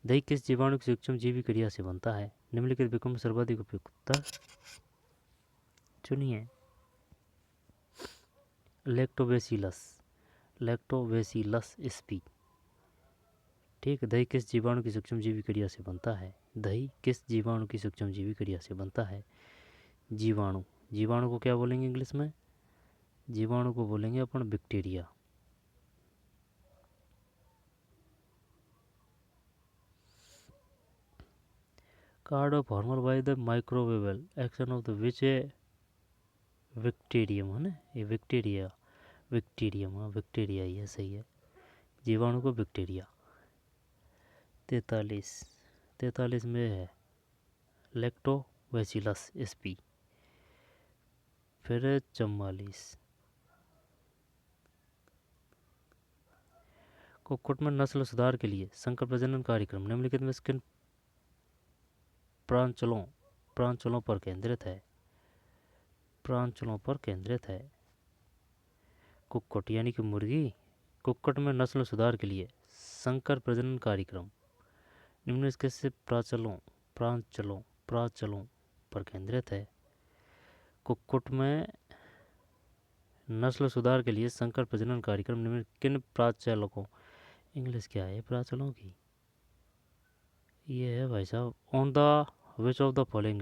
दही किस जीवाणु की सूक्ष्म जीवी क्रिया से बनता है। निम्नलिखित विकल्प में सर्वाधिक उपयुक्तता चुनिए। लैक्टोबैसिलस, लैक्टोबैसिलस स्पी। ठीक, दही किस जीवाणु की सूक्ष्म जीवी क्रिया से बनता है। दही किस जीवाणु की सूक्ष्म जीवी क्रिया से बनता है। जीवाणु, जीवाणु को क्या बोलेंगे इंग्लिश में, जीवाणु को बोलेंगे अपन bacteria. Curd of former by the microbial action of the which a bacterium है ना, ये बैक्टीरिया, बैक्टीरियम, हाँ बैक्टीरिया ही है, सही है, जीवाणु को बैक्टीरिया। 43, 43 में है लैक्टोबैसिलस स्पी। फिर 44, कुक्कुट में नस्ल सुधार के लिए संकर प्रजनन कार्यक्रम निम्नलिखित में किन प्रांचलों प्रांचलों पर केंद्रित है। प्रांचलों पर केंद्रित है। कुक्कुट यानी कि मुर्गी, कुक्कुट में नस्ल सुधार के लिए संकर प्रजनन कार्यक्रम निम्नलिखित से प्रांचलों प्रांचलों पर केंद्रित है। कुक्कुट में नस्ल सुधार के लिए संकर प्रजनन कार्यक्रम निम्न किन प्राचलों, इंग्लिश क्या है प्राचलों की, ये है भाई साहब, on the which of the following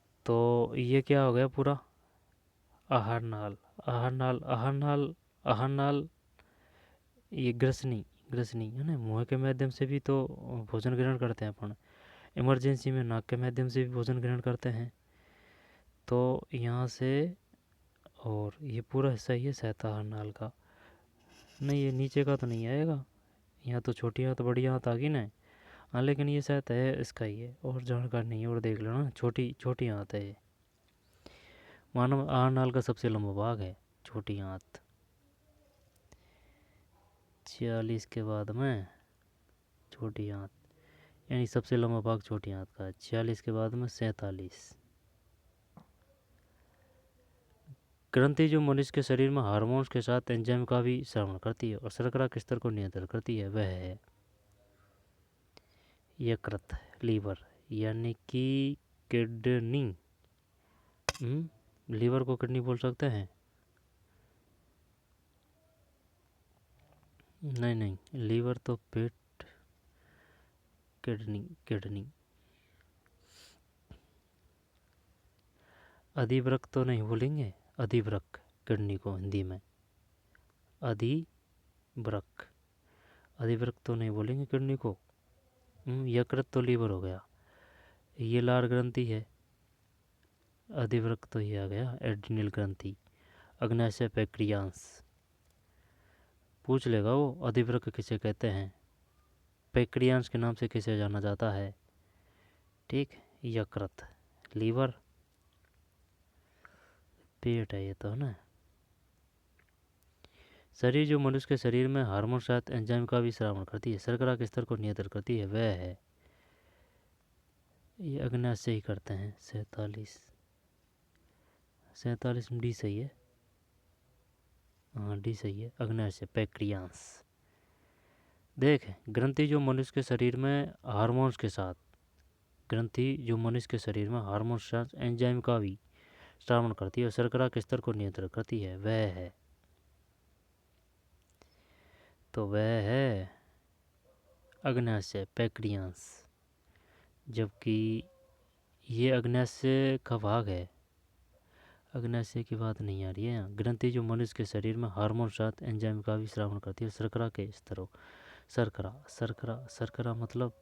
तो ये क्या हो गया पूरा, आहार नाल, आहार नाल, आहार नाल, आहार नाल, ये ग्रसनी, ग्रसनी है ना, मुंह के माध्यम से भी तो भोजन ग्रहण करते हैं अपन, इमरजेंसी में नाक के माध्यम से भी भोजन ग्रहण करते हैं। तो यहाँ से, और ये पूरा हिस्सा ही है सहता आहार नाल का, नहीं ये नीचे का तो नहीं आएगा, यहाँ तो छोटी आंत बड़ी आंत आ गई ना। हाँ लेकिन ये शायद है इसका ही है, और जानकार नहीं है, और देख लेना, छोटी छोटी आंत है ये। मानव आहार नाल का सबसे लंबा भाग है छोटी आंत। 46 के बाद में छोटी आंत, यानी सबसे लंबा भाग छोटी आंत का है। 46 के बाद में 47। ग्रंथि जो मनुष्य के शरीर में हार्मोन्स के साथ एंजाइम का भी श्रवण करती है और शर्करा के स्तर को नियंत्रित करती है, वह है यकृत, लीवर, यानी कि किडनी। लीवर को किडनी बोल सकते हैं? नहीं नहीं, लीवर तो पेट, किडनी, किडनी। अधिवृक्क तो नहीं बोलेंगे, अधिवृक्क किडनी को हिंदी में, अधिवृक्क, अधिवृक्क तो नहीं बोलेंगे किडनी को। यकृत तो लीवर हो गया, ये लार ग्रंथि है। अधिवृक्क तो ये आ गया एड्रिनल ग्रंथि, अग्नाशय पैक्रियांस। पूछ लेगा वो अधिवृक्क किसे कहते हैं, पैक्रियांस के नाम से किसे जाना जाता है। ठीक, यकृत, लीवर, पेट है ये तो, है ना। शरीर जो मनुष्य के शरीर में हार्मोन साथ एंजाइम का भी श्रावण करती है, शर्करा के स्तर को नियंत्रित करती है, वह है, ये अग्नाशय ही करते हैं। 47, 47 डी सही है, हाँ डी सही है, अग्नाशय पैक्रियांस। देख, ग्रंथि जो मनुष्य के शरीर में हार्मोन्स के साथ, ग्रंथि जो मनुष्य के शरीर में हार्मोन्स के साथ एंजाइम का भी श्रावण करती है और शर्करा के स्तर को नियंत्रित करती है, वह है, तो वह है अग्नाशय पैक्रियांस। जबकि ये अग्नाशय का भाग है, अग्नाशय की बात नहीं आ रही है यहाँ। ग्रंथि जो मनुष्य के शरीर में हार्मोन साथ एंजाइम का भी श्रावण करती है, शर्करा के स्तरों, शर्करा, शर्करा, शर्करा मतलब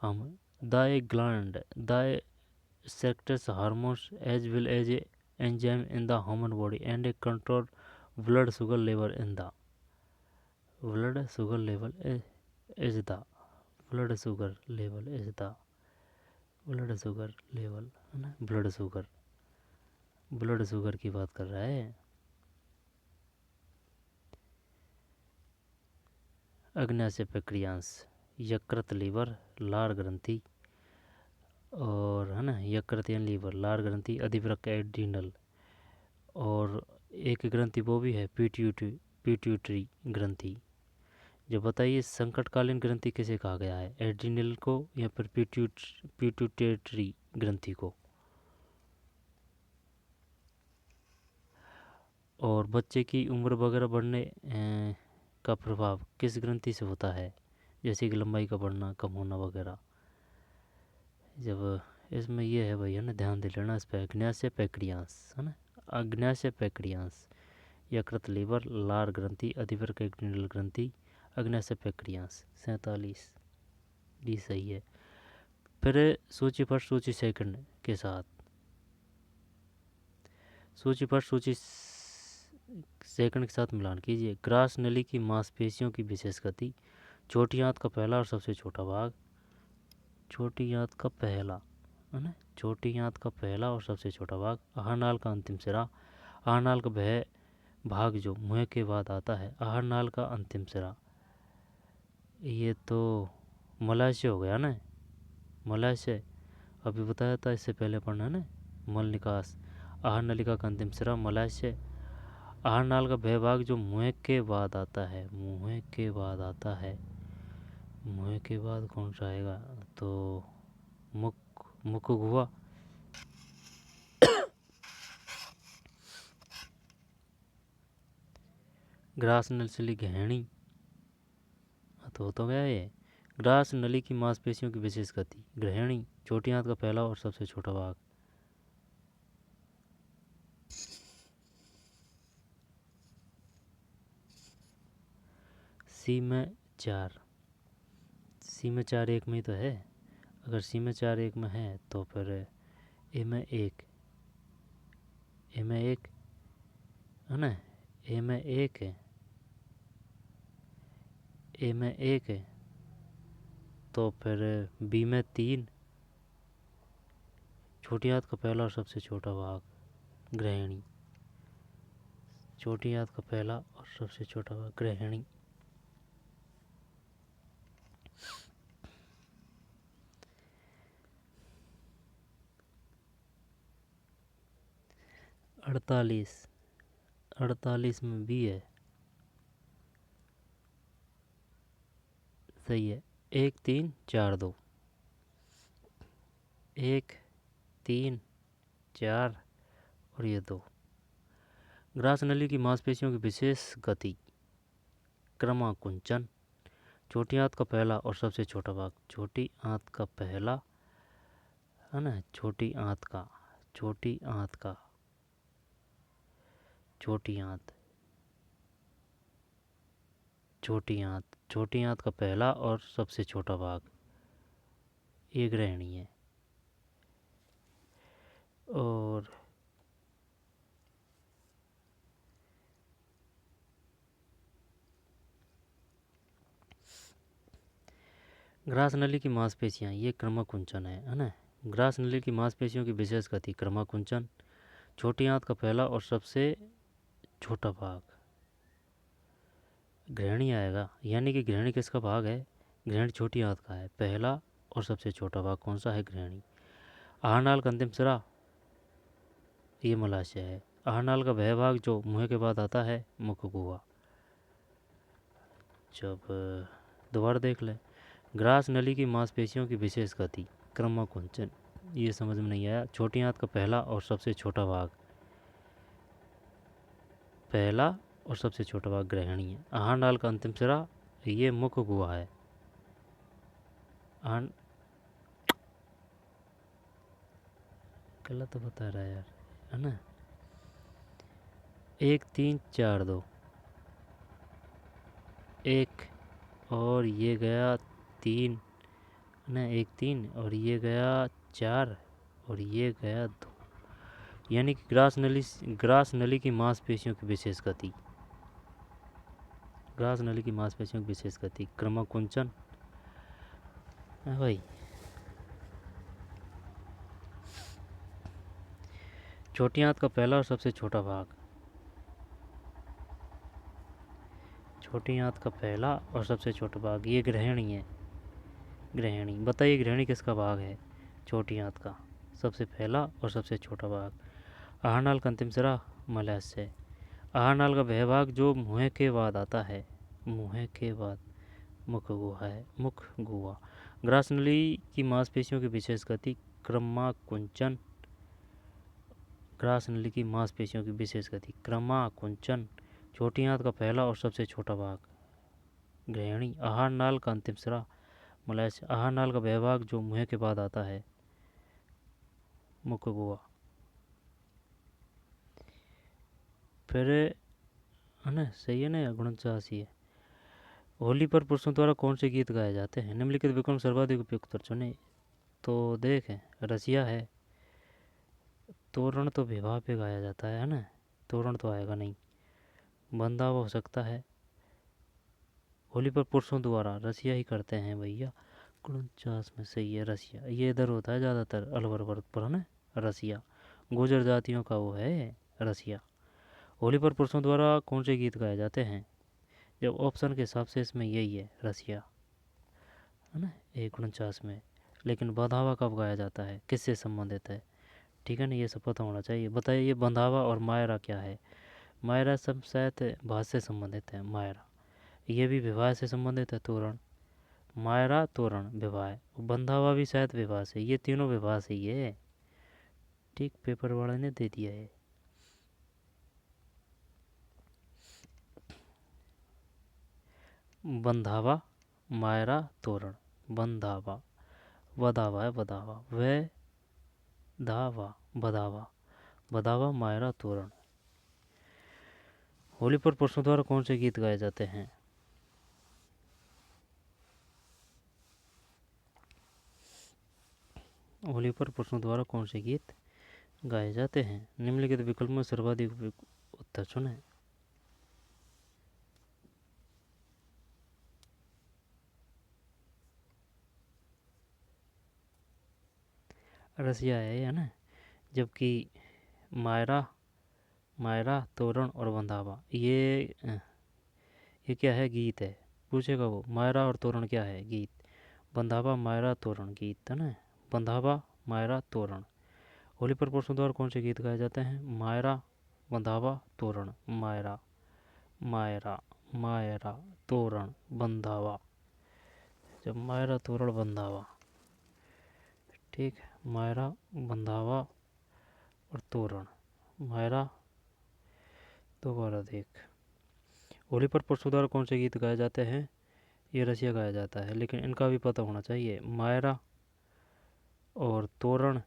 हम दाए ग्लैंड, दाए secretes hormones as well as a enzyme in the human body and a control blood sugar level in the blood sugar level is the blood sugar level is the blood sugar level, है ना, blood sugar, blood sugar की बात कर रहा है। अग्नाशय पैक्रियांस, यकृत, liver, लार ग्रंथि, और है ना, यकृत यानी लीवर, लार ग्रंथि, अधिवृक्क, एड्रिनल, और एक ग्रंथि वो भी है पिट्यूटरी ग्रंथि। जो बताइए संकटकालीन ग्रंथि किसे कहा गया है, एड्रिनल को या फिर पिट्यूटरी ग्रंथि को। और बच्चे की उम्र वगैरह बढ़ने का प्रभाव किस ग्रंथि से होता है, जैसे कि लंबाई का बढ़ना, कम होना वगैरह। जब इसमें ये है भैया ना, ध्यान दे लेना इस पर, अग्नाशय पैक्रियांस, है ना, अग्नाशय पैक्रियांस, यकृत, लीवर, लार ग्रंथि, अधिवृक्क, एड्रिनल ग्रंथि, अग्नाशय पैक्रियांस। 47 डी सही है। फिर सूची फर्स्ट सूची सेकंड के साथ, सूची फर्स्ट सूची सेकंड के साथ मिलान कीजिए। ग्रास नली की मांसपेशियों की विशेष गति, छोटी आंत का पहला और सबसे छोटा भाग, छोटी आंत का पहला, है ना, छोटी आंत का पहला और सबसे छोटा भाग, आहार नाल का अंतिम सिरा, आहार नाल का वह भाग जो मुंह के बाद आता है, आहार नाल का अंतिम सिरा, ये तो मलाशय हो गया ना, मलाशय अभी बताया था इससे पहले पढ़ना ना, मल निकास, आहार नलिका का अंतिम सिरा, मलाशय, आहार नाल का वह भाग जो मुंह के बाद आता है, मुंह के बाद आता है, मुंह के बाद कौन सा आएगा, तो मुख, मुख हुआ, ग्रास नली गहनी, तो गया ये। ग्रास नली की मांसपेशियों की विशेष गति, ग्रहणी, छोटी आंत का पहला और सबसे छोटा भाग, सी में 4, सी में 4 एक में ही तो है। अगर सी में 4 एक में है तो फिर ए में 1, ए में 1 है ना, ए में 1 है, ए में 1 है, तो फिर बी में 3, छोटी हाथ का पहला और सबसे छोटा भाग ग्रहणी, छोटी हाथ का पहला और सबसे छोटा भाग ग्रहणी। अड़तालीस, 48 में बी है, सही है। 1 3 4 2, 1 3 4 और ये 2। ग्रास नली की मांसपेशियों की विशेष गति क्रमाकुंचन, छोटी आंत का पहला और सबसे छोटा भाग, छोटी आंत का पहला है ना, छोटी आंत का, छोटी आंत का, छोटी आंत, छोटी आंत, छोटी आंत का पहला और सबसे छोटा भाग, ये ग्रहणी है। और ग्रास नली की मांसपेशियां, ये क्रमाकुंचन है ना। ग्रास नली की मांसपेशियों की विशेष गति क्रमाकुंचन, छोटी आंत का पहला और सबसे छोटा भाग ग्रहणी आएगा। यानी कि ग्रहणी किसका भाग है? ग्रहणी छोटी आंत का है, पहला और सबसे छोटा भाग कौन सा है? ग्रहणी। आहारनाल का अंतिम सिरा, ये मलाशय है। आहारनाल का वह भाग जो मुंह के बाद आता है, मुख गुहा। जब दोबारा देख ले, ग्रास नली की मांसपेशियों की विशेष गति क्रमाकुंचन, ये समझ में नहीं आया। छोटी आंत का पहला और सबसे छोटा भाग, पहला और सबसे छोटा भाग ग्रहणी है। आहारनाल का अंतिम सिरा, ये मुख गुहा है। गलत बता रहा है यार, है ना। 1 3 4 2, 1 और ये गया 3 ना, 1 3 और ये गया 4 और ये गया 2। यानी कि ग्रास नली की मांसपेशियों की विशेष गति, ग्रास नली की मांसपेशियों की विशेष गति क्रमाकुंचन है भाई। छोटी आंत का पहला और सबसे छोटा भाग, छोटी आंत का पहला और सबसे छोटा भाग, ये ग्रहणी है। ग्रहणी, बताइए ग्रहणी किसका भाग है? छोटी आंत का सबसे पहला और सबसे छोटा भाग। आहारनाल का अंतिम सिरा मलाशय। आहारनाल का वह भाग जो मुंह के बाद आता है, मुंह के बाद, मुख गुहा है, मुख गुहा। ग्रास नली की मांसपेशियों की विशेष गति क्रमाकुंचन, ग्रास नली की मांसपेशियों की विशेष गति क्रमाकुंचन, छोटी आंत का पहला और सबसे छोटा भाग ग्रहणी। आहारनाल का अंतिम सिरा मलाशय। आहारनाल का वह भाग जो मुंह के बाद आता है, मुख गुहा। फिर है ना, सही है ना, 49 है। होली पर पुरुषों द्वारा कौन से गीत गाए जाते हैं? निम्नलिखित विकल्प सर्वाधिक उपयुक्त उत्तर चुने। तो देखें, रसिया है, तोरण तो विवाह पे गाया जाता है ना, तोरण तो आएगा नहीं। बंधावा हो सकता है। होली पर पुरुषों द्वारा, रसिया ही करते हैं भैया। 49 में सही है रसिया। ये इधर होता है ज़्यादातर अलवर वर्ग पर, है ना, रसिया। गुर्जर जातियों का वो है रसिया। होली पर पुरुषों द्वारा कौन से गीत गाए जाते हैं? जब ऑप्शन के हिसाब से इसमें यही है रसिया, है ना, 49 में। लेकिन बंधावा कब गाया जाता है, किससे संबंधित है? ठीक है ना, ये सब पता होना चाहिए। बताइए ये बंधावा और मायरा क्या है? मायरा सब शायद भाषा से संबंधित है। मायरा ये भी विवाह से संबंधित है। तोरण, मायरा तोरण विवाह, बंधावा भी शायद विवाह से, ये तीनों विवाह से ही है। ठीक, पेपर वाले ने दे दिया है। बंधावा, मायरा, तोरण। बंधावा, बदावा है, बदावा, वे धावा, बदावा, बदावा, मायरा, तोरण। होली पर पुरुषों द्वारा कौन से गीत गाए जाते हैं? होली पर पुरुषों द्वारा कौन से गीत गाए जाते हैं? निम्नलिखित विकल्प में सर्वाधिक उत्तर चुनें। रसिया है ना, जबकि मायरा, मायरा, तोरण और बंधावा ये क्या है? गीत है। पूछेगा वो, मायरा और तोरण क्या है? गीत। बंधावा, मायरा, तोरण गीत है ना। बंधावा, मायरा, तोरण। होली पर पुरुषों द्वारा कौन से गीत गाए जाते हैं? मायरा, बंधावा, तोरण। मायरा, मायरा, मायरा, तोरण, बंधावा। जब मायरा, तोरण, बंधावा, ठीक है। मायरा, बंधावा और तोरण। मायरा, दोबारा देख। होली पर पुरुषों द्वारा कौन से गीत गाए जाते हैं? ये रसिया गाया जाता है, लेकिन इनका भी पता होना चाहिए। मायरा और तोरण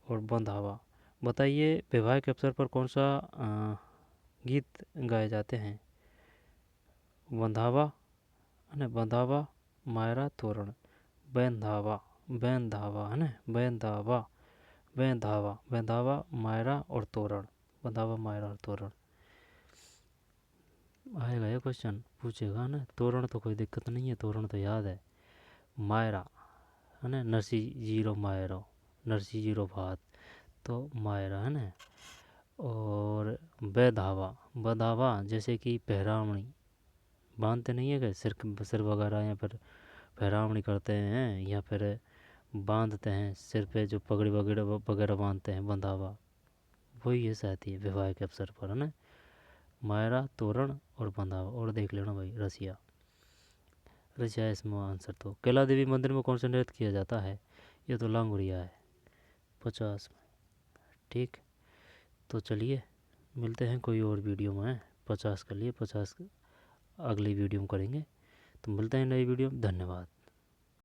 और बंधावा। बताइए विवाह के अवसर पर कौन सा गीत गाए जाते हैं? बंधावा है ना, बंधावा, मायरा, तोरण। बैंधावा, बैंधावा है ना, बैंधावा, बैंधावा, बैंधावा, मायरा और तोरण। बंधावा, मायरा और तोरण। आएगा ये क्वेश्चन, पूछेगा ना। तोरण तो कोई दिक्कत नहीं है, तोरण तो याद है। मायरा है ना, Narsi zero Miro, Narsi zero भात, तो मायरा है ना। और बेधावा, बधावा जैसे कि पहरावणी बांधते नहीं है क्या, सिर वगैरह या फिर पहरावणी करते हैं या फिर बांधते हैं सिर पे, जो पगड़ी वगैरह वगैरह बांधते हैं, बंधावा, वही ये सहती है विवाह के अवसर पर है ना। मायरा, तोरण और बंधावा। और देख लेना भाई, रसिया, रसिया इसमें आंसर। तो कैला देवी मंदिर में कौन सा नृत्य किया जाता है? ये तो लांगुड़िया है। 50 में, ठीक। तो चलिए मिलते हैं कोई और वीडियो में। 50 कर लिए, 50 अगली वीडियो में करेंगे। तो मिलते हैं नई वीडियो में। धन्यवाद।